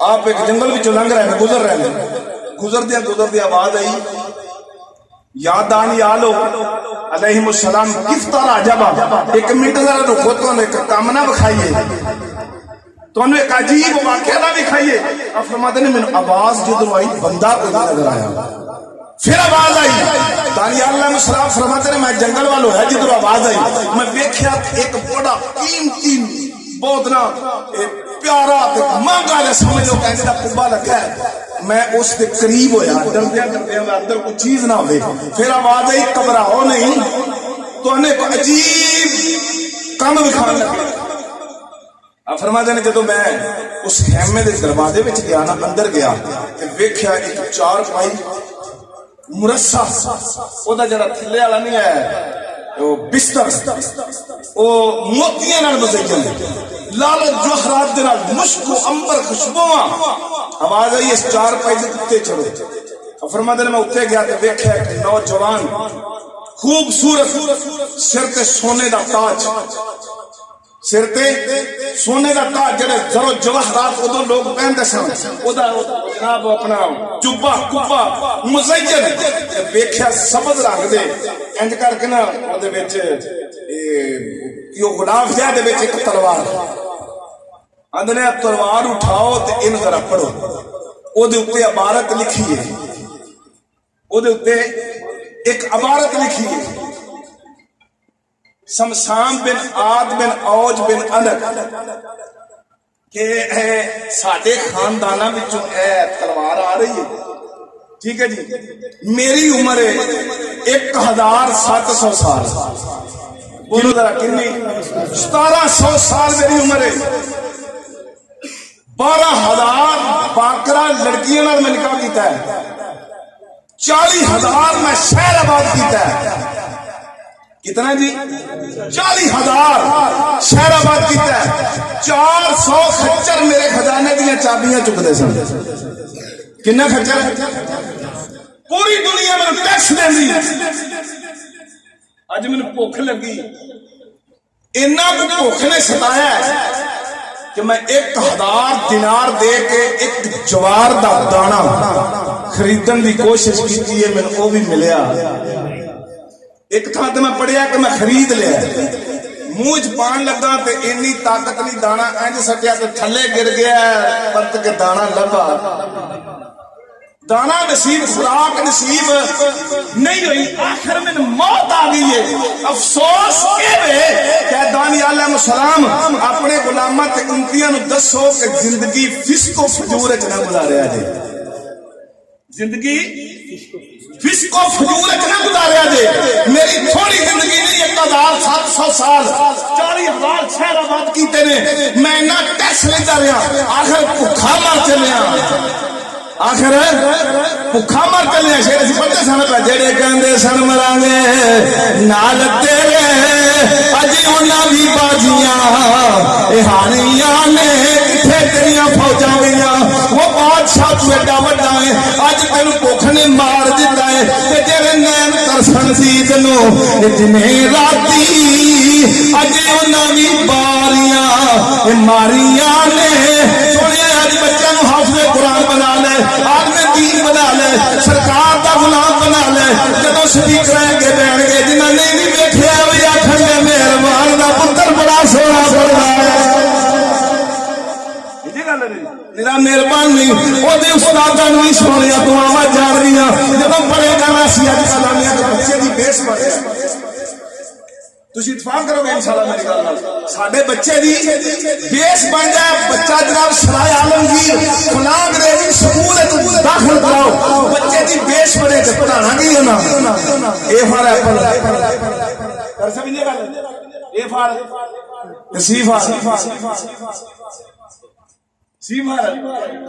آپ ایک جنگل بھی لنگ رہے ہیں گزر رہے ہیں گزر دیا آواز آئی یا دانیالو علیہ السلام کس طرح جبا ایک منٹ ذرا رکھو تو ایک کام نہ بکھائیے تو انہوں ایک عجیب واقعہ نہ دکھائیے آپ فرماتے ہیں میں آواز جدھر آئی بندہ کو نظر آیا پھر آواز آئی دانیال علیہ السلام فرماتے ہیں میں جنگل والوں ہے جدھر آواز آئی میں دیکھا ایک بڑا قیمتی بہت نا پیارا مہنگا جا سمجھ لو کہنے کا قبا لگا ہے میں اس کے قریب ہویا ڈردیا اندر کوئی چیز نہ ہوئے پھر آواز آئی گھبراؤ نہیں تو انہیں ایک عجیب کام دکھانے لگے آپ فرماتے ہیں جدو میں اس خیمے دے دروازے وچ گیا نا اندر گیا تے ویکھیا ایک چار پائی مرصع او دا جڑا تھلے والا نہیں ہے او بستر او موتیاں نال مزین لال جوہرات دے نال مشک و عنبر خوشبواں آواز آئی اس چار پائی دے اوتے چڑھو آپ فرماتے ہیں میں اوتے گیا تے ویکھیا ایک نوجوان خوبصورت سر تے سونے دا تاج سر تے سونے دا تاج جڑے زرو جواہرات ادو لوگ پہنتے سن اودا جناب اپنا جبا کبا مزین ویکھیا سبز رنگ دے انج کر کے نا اودے وچ یو غلاف جا دے وچ ایک تلوار اندنے تلوار اٹھاؤ تے ان ذرا پڑھو اودے اوپر عبارت لکھی ہے اودے اوپر ایک عبارت لکھی ہے سمسام بن عاد بن اوج بن انک کہ ساڈے خاندانہ وچوں اے تلوار آ رہی ہے ٹھیک ہے جی میری عمر ہے 1700 سال بولو ذرا کتنی 1700 سال میری عمر ہے 12,000 باکرا لڑکیاں نال میں نکاح کیتا ہے 40,000 میں شہر آباد کیتا ہے کتنا جی 40,000 شہر آباد کیتا ہے 400 خچر میرے خزانے دیا چابیاں چکتے سن کنا خچر پوری دنیا میں ٹیکس دینی اج میں بھوک لگی اینا کو بھوک نے ستایا ہے کہ میں 1,000 دینار دے کے ایک جوار دا دانا خریدن دی کوشش کی ہے میں وہ بھی ملیا ایک تھان تے میں پڑھیا کہ میں خرید لیا منہ چ پان لگا تے اینی طاقت نہیں دانا انج سٹیا تے تھلے گر گیا پرت کے دانا لبا دانا نصیب خوراک نصیب نہیں ہوئی آخر میں موت آ گئی ہے افسوس کہ دانی علیہ السلام اپنے غلاماں تے امتیاں نو دسو کہ زندگی فسق و فجور وچ نہ گزاریا جے زندگی فسق و فجور وچ نہ گزاریا جے میری تھوڑی زندگی نہیں 1700 سال 40,000 شہر آباد کیتے نے میں نہ ٹیکس لیتا رہا آخر بھوکا مر چلیا آخر بھوکا مر چلیا شیر اسی پڑھتے سن پہ جڑے کہندے سن مرانے نال تیرے اج انہاں دی باجیاں اے ہانیاں نے کتھے تیریاں فوجاں گئیاں وہ بادشاہ تو ایڈا وڈا ہے اج تینوں بھوک نے مار دتا ہے تے جڑے نین ترسن سی تینوں اتنے راتی اج انہاں دی باریاں اے ماریاں نے سونے اج بچوں نو حافظ قرآن بنا لے عالم دین بنا لے سرکار دا غلام بنا لے جدوں سپیکر اگے بیٹھ گئے جنہاں نے نہیں ویکھیا وی آکھن گے مہربان دا پتر بڑا سونا پڑھدا ہے میرا مہربان نہیں وہ دے استاداں نہیں سونیا دعاواں جان گیا جدوں پڑھے گا سی اج کلامیاں دے بچے دی بیس بڑھے تسی اتفاق کرو گے انشاءاللہ میری گل نال ساڈے بچے دی بیس بن جائے بچہ جناب سرائے عالمگیر فلاں انگریزی سکول وچ داخل کراؤ بچے دی بیس بنے تے پڑھانا کی ہونا اے فار ایپل کر سمجھے گل A for C for C for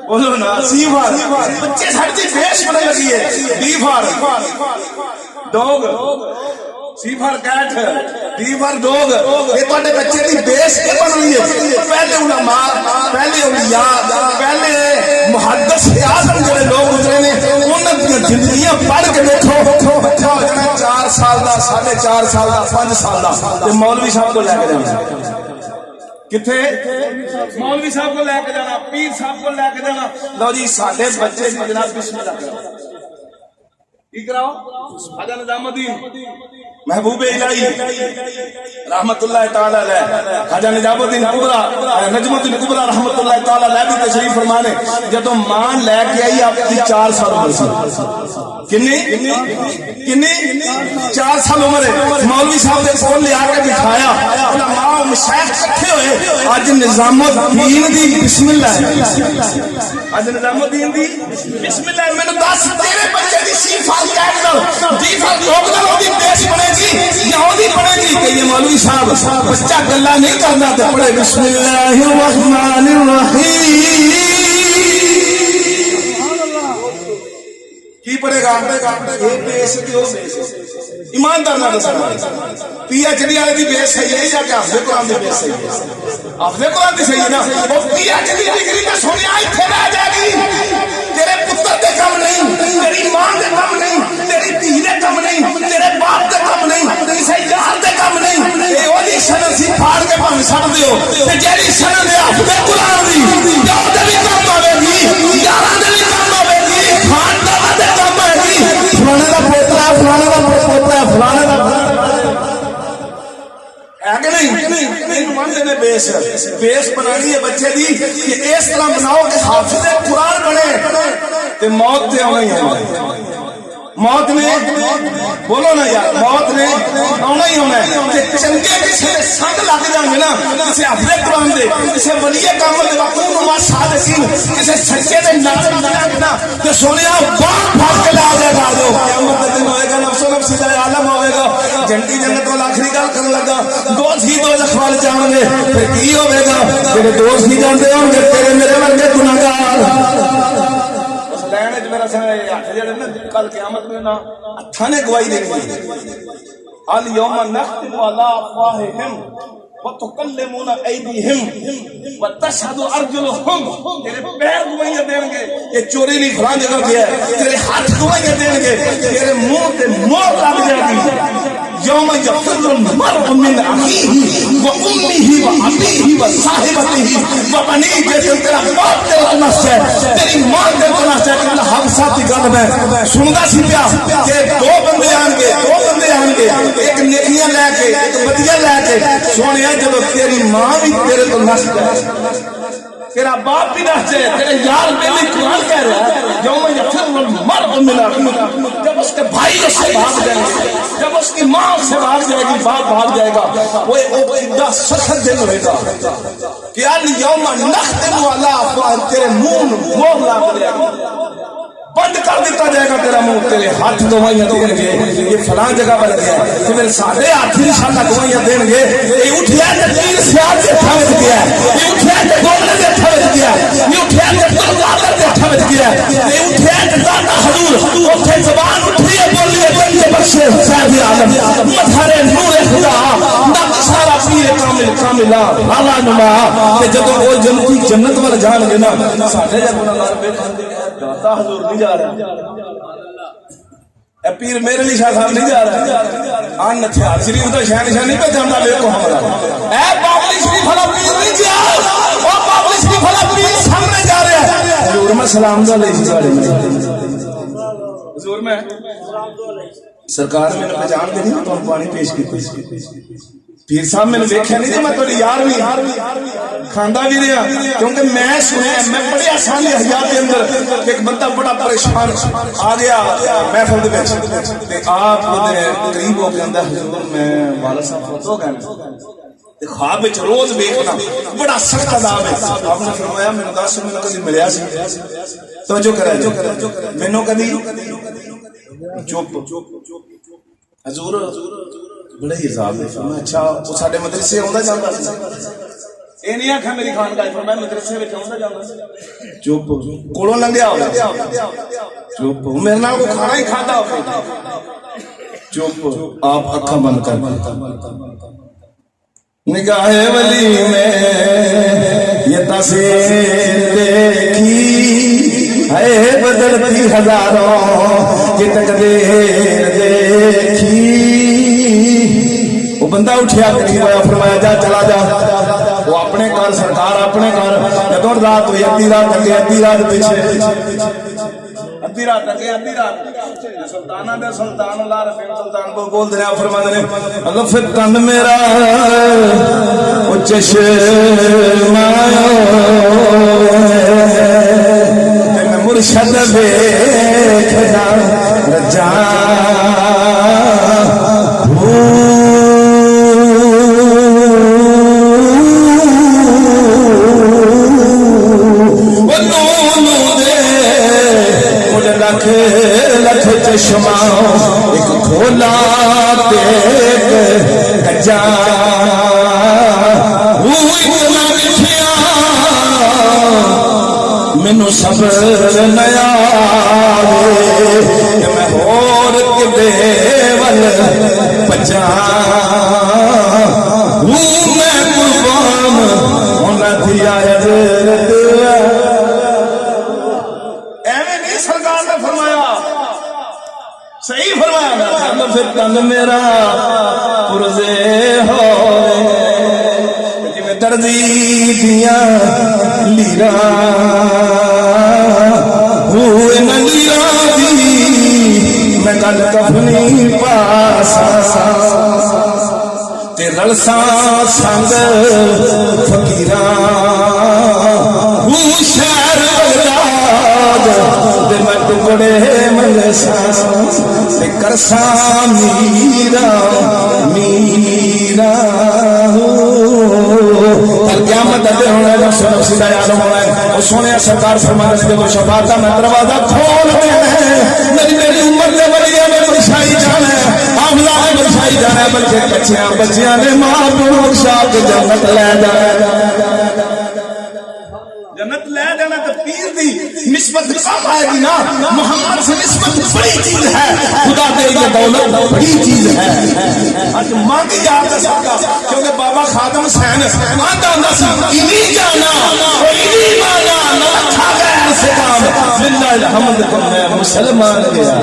بولو نا سی فار بچے ساڈی بیس بنے لگی ہے D for dog C for cat D for dog یہ تواڈے بچے دی بیس کی بن رہی ہے پہلے علماء پہلے اولیاء پہلے محدث اعظم جڑے لوگ گزرے نے انہاں دی زندگیاں پڑھ کے دیکھو بچہ ہو جانا 4 سال دا 4.5 سال دا 5 سال دا تے مولوی صاحب کو لے کے جانا کتھے مولوی صاحب کو لے کے جانا پیر صاحب کو لے کے جانا لو جی ساڈے بچے دی جناب بسم اللہ کرو کی کراؤ خواجہ نظام الدین محبوب الہی رحمت اللہ تعالی علیہ خواجہ نظام الدین کبریٰ نجم الدین کبریٰ رحمت اللہ تعالی علیہ بھی تشریف فرمانے جدوں ماں لے کے آئی آپ کی 4 سال عمر سی کنی 4 سال عمر ہے مولوی صاحب نے کول لے آ کے بٹھایا علماء و مشائخ اکٹھے ہوئے اج نظام الدین دی بسم اللہ ہے اج نظام الدین دی بسم اللہ میں نے 10 تیرے بچے دی سی فال کہہ کر دی فال لوگ دا دی دیش بنے گی یہودی بنے گی کہ یہ مولوی صاحب بچہ گلا نہیں کرنا تے پڑھے بسم اللہ الرحمن الرحیم کی پڑھے گا یہ بیس کیوں ایماندار نہ دسنا پی ایچ ڈی والے دی بیس صحیح ہے یا کہ حافظ قرآن دی بیس صحیح ہے حافظ قرآن دی صحیح ہے نا وہ پی ایچ ڈی ڈگری تے سونیا ایتھے رہ جائے گی تیرے پتر دے کم نہیں تیری ماں دے کم نہیں تیری دھی دے کم نہیں تیرے باپ دے کم نہیں کسے یار دے کم نہیں اے اودی شرم سی پھاڑ کے بھن چھڈ دیو تے جیڑی شرم ہے حافظ قرآن دی جو دے بھی کم آوے گی یاراں دے بھی کم آوے گی خاندان دے کم آوے گی فلانے دا پوترا فلانے دا پوترا فلانے دا ہے کہ نہیں مانتے نے بیس بنانی ہے بچے دی کہ اس طرح بناؤ کہ حافظ قرآن بنے تے موت تے آنا ہی ہے موت نے بولو نا یار موت نے آنا ہی ہونا ہے کہ چنگے کسی نے سنگ لگ جائیں گے نا کسی حافظ قرآن دے کسی ولی کامل دے وقت نما صادقین کسی سچے دے ناظر لگ جائیں گے نا کہ سونیا باپ بھاگ کے لا جائے گا جو قیامت دن ہوئے گا نفس و نفسی دا عالم ہوئے گا جنتی جنت والا آخری گل کرنے لگا دوست ہی دو اخوال جان گے پھر کی ہوئے گا تیرے دوست ہی جانتے ہوں گے تیرے میرے ورگے گناہگار لینے جو میرا سنے ہاتھ جڑے نا کل قیامت میں نا ہتھاں نے گواہی دینی الیوم نختم علی افواہہم وتکلمون ایدیہم وتشہد ارجلہم تیرے پیر گواہیاں دیں گے یہ چوری نہیں فلاں جگہ پہ ہے تیرے ہاتھ گواہیاں دیں گے تیرے منہ تے مور لگ جائے گی یوم یفر المرء من اخیہ و امہ و ابیہ و صاحبتہ و بنیہ جیسے تیرا باپ تیرا نفس ہے تیری ماں تیرا نفس ہے کہ حق ساتھی گل میں سندا سی پیا کہ دو بندے آن گے بدیا لے کے سونے جب تیری ماں بھی تیرے تو نس جائے تیرا باپ بھی نس جائے تیرے یار میری قرآن کہہ رہا ہے یوم یفر المرء من اخیہ جب اس کے بھائی اس سے بھاگ جائیں گے جب اس کی ماں اس سے بھاگ جائے گی باپ بھاگ جائے گا وہ ادھا سخت دن ہوئے گا کہ یوم نختم علی افواہہم تیرے منہ مہر لگ جائے گا بند کر دیتا جائے گا تیرا منہ تیرے ہاتھ گوائیاں دیں گے یہ فلاں جگہ پر گیا تو میرے سارے ہاتھ انشاءاللہ گوائیاں دیں گے یہ اٹھیا تے تیر سیاد سے اٹھا وچ گیا یہ اٹھیا تے گولنے سے اٹھا وچ گیا یہ اٹھیا تے تلوار سے اٹھا وچ گیا یہ اٹھیا تے داتا حضور اوتھے زبان اٹھی ہے بولی ہے بندے بخشے صاحب عالم مظہر نور خدا نق سارا پیر کامل اعلی نما کہ جدوں وہ جنت ول جان گے نا ساڈے جا گناہگار بیٹھے داتا حضور نہیں جا رہا اے پیر میرے لیے شاہ صاحب نہیں جا رہا آن نتھیار شریف دا شہن نہیں پہ جانا لے کو ہمارا اے بابلی شریف والا پیر نہیں جا وہ بابلی شریف والا پیر سامنے جا رہا ہے حضور میں سلام دا لے حضور میں سرکار میں پہچان کے نہیں تو پانی پیش کی پیر صاحب میں نے دیکھا نہیں میں تھوڑی یار بھی کھاندا بھی رہا کیونکہ میں سنیا میں بڑی آسانی حیات کے اندر ایک بندہ بڑا پریشان آ گیا محفل دے وچ تے آپ دے قریب ہو کے اندر حضور میں والد صاحب فوت ہو گئے تے خواب وچ روز دیکھنا بڑا سخت عذاب ہے آپ نے فرمایا میں 10 منٹ کبھی ملیا سی توجہ کرے مینوں کبھی چپ حضور بڑا ہی عذاب ہے فرمایا اچھا وہ ساڈے مدرسے آندا جاندا سی اے نہیں آکھا میری خانقاہ فرمایا مدرسے وچ آندا جاندا سی چپ کولوں لنگیا ہو چپ میرے نال کو کھانا ہی کھادا ہو چپ آپ اکھاں بند کر نگاہ ولی میں یہ تصویر دیکھی ہے بدلتی ہزاروں یہ تقدیر دیکھی وہ بندہ اٹھیا قریب آیا فرمایا جا چلا جا وہ اپنے گھر سرکار اپنے گھر جدوں رات ہوئی ادھی رات اگے ادھی رات پیچھے ادھی رات اگے ادھی رات سلطانہ دے سلطان اللہ رفیع سلطان کو بول دے فرما دے اللہ پھر تن میرا او چشم تے میں مرشد دیکھنا رجا لکھ چشمہ ایک کھولا دیکھ کجا اتنا لکھیا مینوں صبر نیا میں ہور کدے ول پجا میں قربان ہونا دیا حضرت صحیح فرمایا اللہ پھر تن میرا پرزے ہوئے جی میں دردی دیا لیرا ہوئے نہ لیرا دی میں گل کفنی پاسا تے رلسا سنگ فقیران شہر بغداد دے میں ٹکڑے ملسا تے کرسا میرا میرا کل قیامت دے ہونا ہے نفس نفسی دا یاد ہونا ہے وہ سونے سرکار فرمانے دے وہ شفاعتہ میں دروازہ کھول دے میری امت دے بڑی ہے میں برشائی جانا ہے آملہ میں برشائی جانا ہے بلکہ بچیاں نے ماں بلوک شاہ کے جنت لے جانا جنت لے جانا تو پیر دی نسبت کم آئے گی نا محمد سے نسبت بڑی چیز ہے خدا دے یہ دولت بڑی چیز ہے آج مانگی جاتا سکتا کیونکہ بابا خادم حسین آتا اندہ سی انہی جانا انہی مانا نہ اچھا غیر سے کام للہ الحمد کو میں مسلمان گیا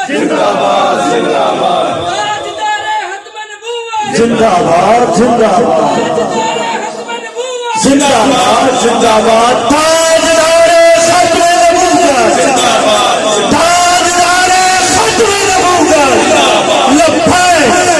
زندہ باد زندہ باد زندہ باد زندہ باد زندہ باد زندہ باد تاجدار ختم نبوت زندہ باد تاجدار ختم نبوت لبیک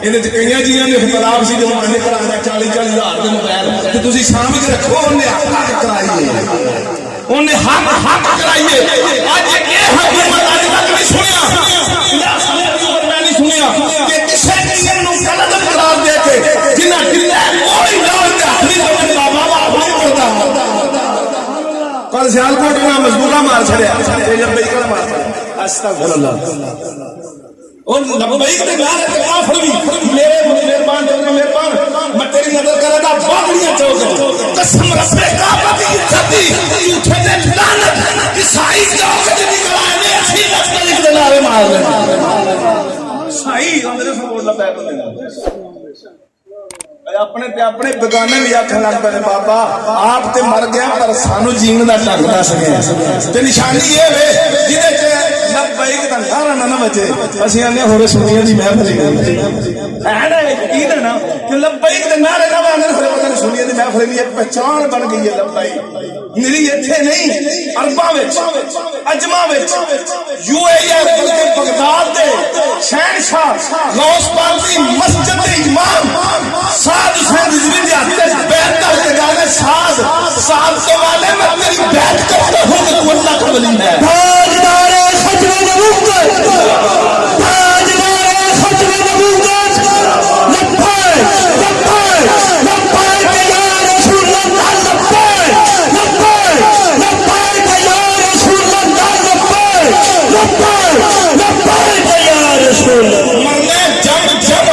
ਇਹਦੇ ਚ ਕਈਆਂ ਜੀਆਂ ਦੇ ਖਿਲਾਫ ਸੀ ਜਦੋਂ ਮੈਂ ਕਰਾਂਗਾ 40-40 ਹਜ਼ਾਰ ਦੇ ਮੋਬਾਈਲ ਤੇ ਤੁਸੀਂ ਸਾਂਭ ਕੇ ਰੱਖੋ, ਉਹਨੇ ਹੱਕ ਕਰਾਈਏ, ਉਹਨੇ ਹੱਕ ਕਰਾਈਏ। ਅੱਜ ਇਹ ਹਕੂਮਤ ਅੱਜ ਤੱਕ ਨਹੀਂ ਸੁਣਿਆ, 50 ਸਾਲਾਂ ਦੀ ਉਮਰ ਮੈਂ ਨਹੀਂ ਸੁਣਿਆ ਕਿ ਕਿਸੇ ਚੀਜ਼ ਨੂੰ ਗਲਤ ਕਰਾਰ ਦੇ ਕੇ ਜਿੰਨਾ ਕਿੰਨਾ ਕੋਈ ਨਾ ਹੱਥ ਨਹੀਂ ਲਾਉਂਦਾ, ਬਾਬਾ ਨਹੀਂ ਕਰਦਾ। ਕੱਲ ਸਿਆਲਕੋਟ ਨਾਲ ਮਜ਼ਦੂਰਾ ਮਾਰ ਛੜਿਆ, ਇਹ ਲੱਭਈ ਕਿਹੜਾ ਮਾਰ ਛੜਿਆ, ਅਸਤਗਫਿਰullah। اور لبیک تے نعرے تے کافر بھی میرے مہربان جلدی مہربان میں تیری نظر کرے گا باغڑیاں چوک قسم رب کعبہ کی عزت دی جھوٹے تے لعنت عیسائی چوک دی نکل آئے نے اسی لبیک تے نعرے مار لے صحیح اندر سے بولنا پے بندے اپنے تے اپنے بیگانے بھی آکھن لگ پے بابا آپ تے مر گیا پر سانو جین دا ڈنگ دس گیا تے نشانی یہ وے جدے تے لبیک دا نعرہ نہ بچے اسی آنے ہور سنیاں دی محفل ہے نا یقین ہے نا کہ لبیک دے نعرے نہ آنے ہور پتہ نہیں سنیاں دی محفل نہیں ایک پہچان بن گئی ہے لبیک میری ایتھے نہیں عرباں وچ اجماں وچ یو اے ای بلکہ بغداد دے شہنشاہ غوث پاک دی مسجد دے امام سعد حسین رضوی دی ہاتھ تے بیعت کر کے گانے سعد تو والے میں تیری بیعت کرتا ہوں کہ تو اللہ کا ولی ہے تاجدار ختم نبوت تاجدار ختم نبوت لبیک لبیک لبیک یا رسول اللہ لبیک لبیک لبیک یا رسول اللہ لبیک لبیک لبیک یا رسول اللہ مرنے جب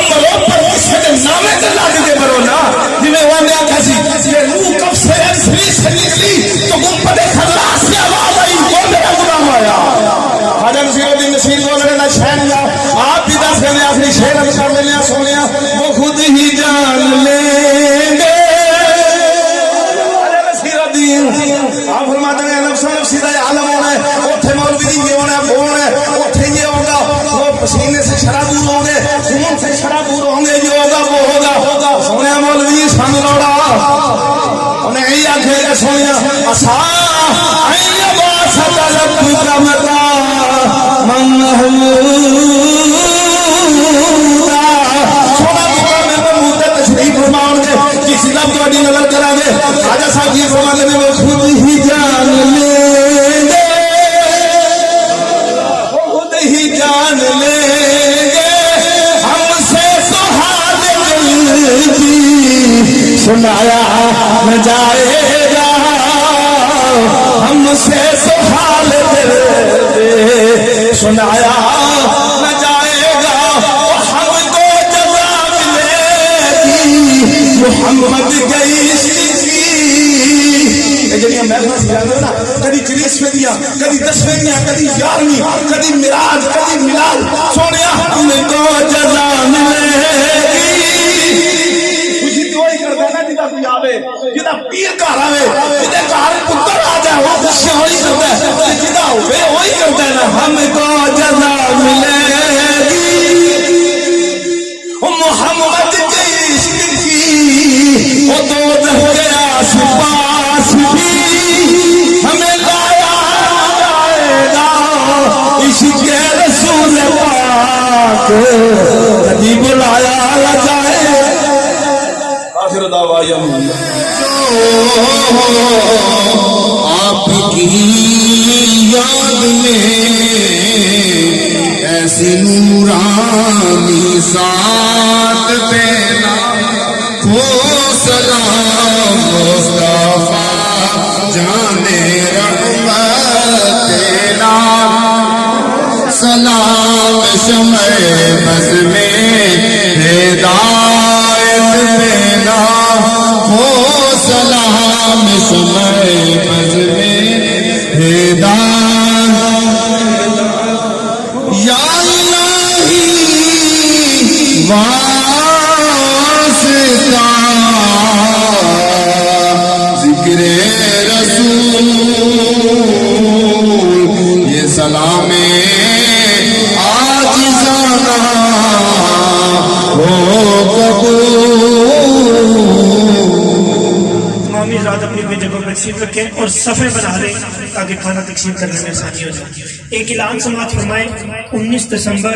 مرو پر کسی کے نامے تے لا کے مرو نا جویں وانے کسی یہ روح کب سے اسری سے نکلی تو گنبد خضرا سے آواز آئی وہ میرا غلام آیا خواجہ نصیر الدین نصیر بولنے نا شہر یا آپ بھی دس گھنے آخری شہر کر لینے سونیا وہ خود ہی جان لیں گے خواجہ نصیر الدین آپ فرماتے ہیں نفس نفسی دا عالم ہونا ہے اوتھے مولوی دی یہ ہونا ہے وہ ہونا ہے اوتھے یہ ہوگا وہ پسینے سے شراب دور ہوں گے خون سے شراب دور ہوں گے یہ ہوگا وہ ہوگا سونے مولوی سن لوڑا انہیں یہی آنکھیں گے سونیا اسا این باسط ربک متا من محمودا سونا دکھا میں محمودہ تشریف فرماؤں گے کسی لب تو اڈی نظر کرا گے خواجہ صاحب یہ فرمانے میں وہ خود ہی جان لیں گے وہ خود ہی جان لیں گے ہم سے سہاد جلدی سنایا نہ جائے گا ہم سے سہال دل سنایا نہ جائے گا ہم کو جزا ملے گی محمد گئی جنیاں محفل سے جاندے نا کدی 40ویں کدی 10ویں کدی 11ویں کدی میراج کدی میلاد سونیا ہم کو جزا ملے گی خوشی تو وہی کردا نا جدا کوئی آوے جدا پیر گھر آوے جدا گھر پتر آ جائے وہ خوشی ہوئی کردا ہے جدا ہوے وہی کردا ہے نا ہم کو جزا ملے گی محمد کے عشق کی وہ تو رہ گیا سپاس بھی ہمیں لایا جائے گا عشق رسول پاک کبھی بلایا جائے آخر دعوایا آپ کی یاد میں ایسی نورانی ساتھ دینا ہو سلام مصطفیٰ جانے رحمت دینا سلام شمع بز میں ہدایت دینا ہو سلام شمع بز میں ہدایت یا الہی واسطہ ذکر رسول یہ سلام عاجزانہ ہو قبول امامی ذات اپنی جگہوں پر تشریف رکھیں اور صفے بنا لیں تاکہ کھانا تقسیم کرنے میں آسانی ہو جائے۔ ایک اعلان سماعت فرمائیں، 19 دسمبر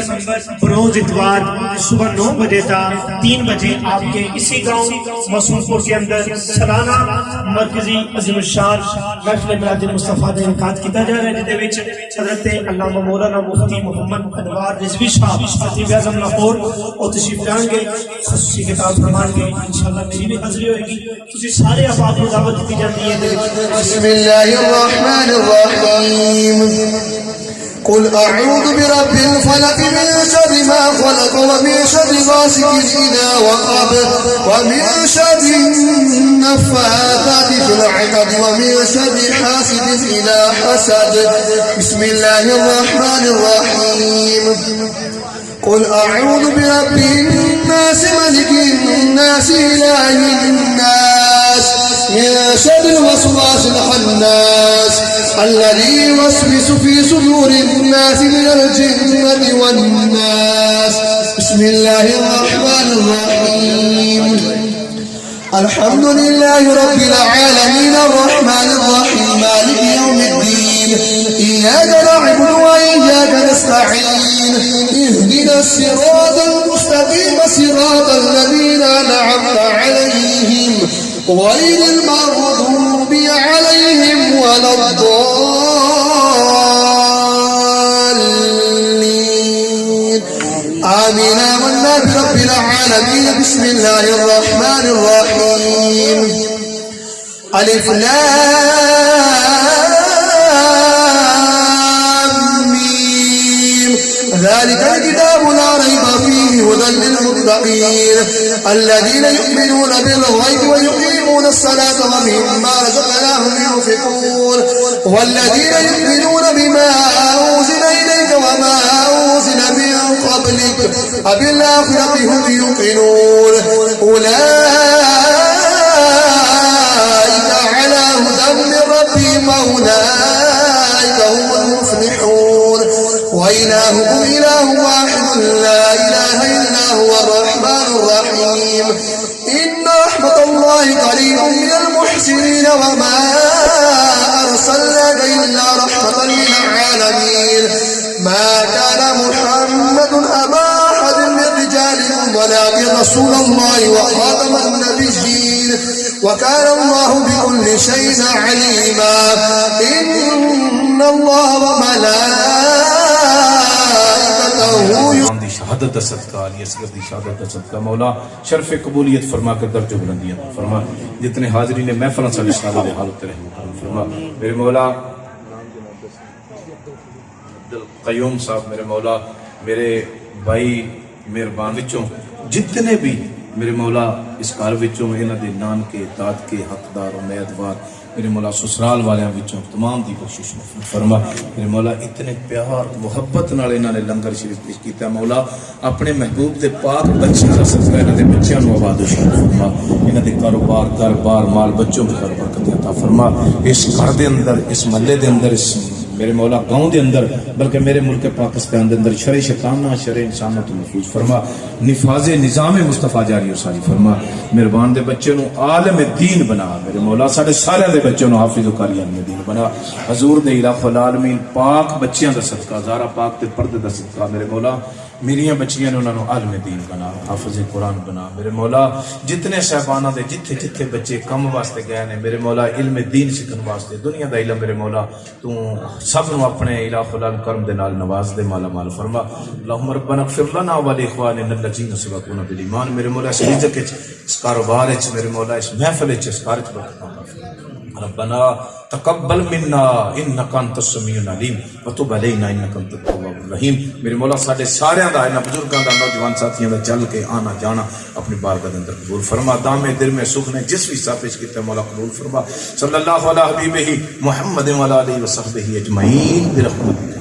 بروز اتوار صبح 9 بجے تا 3 بجے آپ کے اسی گاؤں معصوم پور کے اندر سالانہ مرکزی عظیم الشان محفل میلاد مصطفیٰ کا انعقاد کیا جا رہا ہے، جس وچ حضرت علامہ مولانا مفتی محمد انوار رضوی صاحب خطیب اعظم لاہور اور تشریف لائیں گے، خصوصی خطاب فرمائیں گے، انشاءاللہ میری بھی حاضری ہوئے گی۔ تسی سارے احباب کو دعوت دی جاتی ہے۔ بسم الله الرحمن الرحيم قل أعوذ برب الفلق من شر ما خلق ومن شر غاسق إذا وقب ومن شر النفاثات في العقد ومن شر حاسد إذا حسد بسم الله الرحمن الرحيم قل أعوذ برب الناس ملك الناس إله الناس من شر الوسواس الخناس الذي يوسوس في صدور الناس من الجنة والناس بسم الله الرحمن الرحيم الحمد لله رب العالمين الرحمن الرحيم مالك يوم الدين إياك نعبد وإياك نستعين اهدنا الصراط المستقيم صراط الذين أنعمت عليهم غير المغضوب عليهم ولا الضالين آمين آمنا برب العالمين بسم الله الرحمن الرحيم ألف لام ميم ذلك الكتاب لا ريب فيه هدى للمتقين الذين يؤمنون بالغيب ويقيمون الصلاة ومما رزقناهم ينفقون والذين يؤمنون بما أنزل إليك وما أنزل من قبلك وبالآخرة هم يوقنون أولئك على هدى من ربهم وأولئك هم المفلحون وإلهكم إله واحد لا إله إلا هو الرحمن الرحيم إن رحمة الله قريب من المحسنين وما أرسلناك إلا رحمة للعالمين ما كان محمد أبا أحد من رجالكم ولكن رسول الله وخاتم النبيين وكان الله بكل شيء عليما إن الله وملائكته شہادت دا صدقہ علی اصغر دی شہادت دا صدقہ مولا شرف قبولیت فرما کر درجہ بلندیاں فرما، جتنے حاضرین محفل صلی اللہ علیہ حالت رحم فرما، میرے مولا عبدالقیوم صاحب، میرے مولا میرے بھائی مہربان وچوں جتنے بھی میرے مولا اس کار وچوں انہاں دے نان کے داد کے حقدار و امیدوار میرے مولا سسرال والیاں وچوں تمام دی بخشش فرما، میرے مولا اتنے پیار محبت نال انہاں نے لنگر شریف پیش کیتا مولا اپنے محبوب دے پاک بچیاں دا صدقہ انہاں دے بچیاں نو آباد و شاد فرما، انہاں دے کاروبار گھر بار مال بچوں میں کر برکت عطا فرما، اس گھر دے اندر اس محلے دے اندر اس میرے مولا گاؤں دے اندر بلکہ میرے ملک پاکستان دے اندر شرع شیطانہ شرع انسانوں تو محفوظ فرما، نفاذ نظام مصطفیٰ جاری و ساری فرما، مہربان دے بچے نو عالم دین بنا، میرے مولا سارے سارے دے بچے نو حافظ و قاری عالم دین بنا، حضور دے الہ العالمین پاک بچیاں دا صدقہ زارا پاک تے پردے دا صدقہ میرے مولا میریاں بچیاں نے انہوں نے عالم دین بنا، حافظ قرآن بنا، میرے مولا جتنے صاحبانہ دے جتھے جتھے بچے کم واسطے گئے نے میرے مولا علم دین سکھن واسطے دنیا دا علم میرے مولا تو سب نو اپنے الہ العالمین کرم دے نال نواز دے مالا مال فرما، اللہم ربنا اغفر لنا ولاخواننا الذین سبقونا بالایمان، میرے مولا اس رزق وچ اس کاروبار وچ میرے مولا اس محفل وچ اس کار وچ برکت عطا فرما، ربنا تقبل منا انک انت السمیع العلیم وتب علینا انک انت التواب الرحیم، میرے مولا ساڈے سارے دا انہاں بزرگاں دا نوجوان ساتھیاں دا چل کے آنا جانا اپنی بارگاہ دے اندر قبول فرما، دام دل میں سکھ نے جس بھی ساتھ پیش کیتا مولا قبول فرما، صلی اللہ علیہ حبیبہ محمد و علیہ وصحبہ اجمعین برحمتک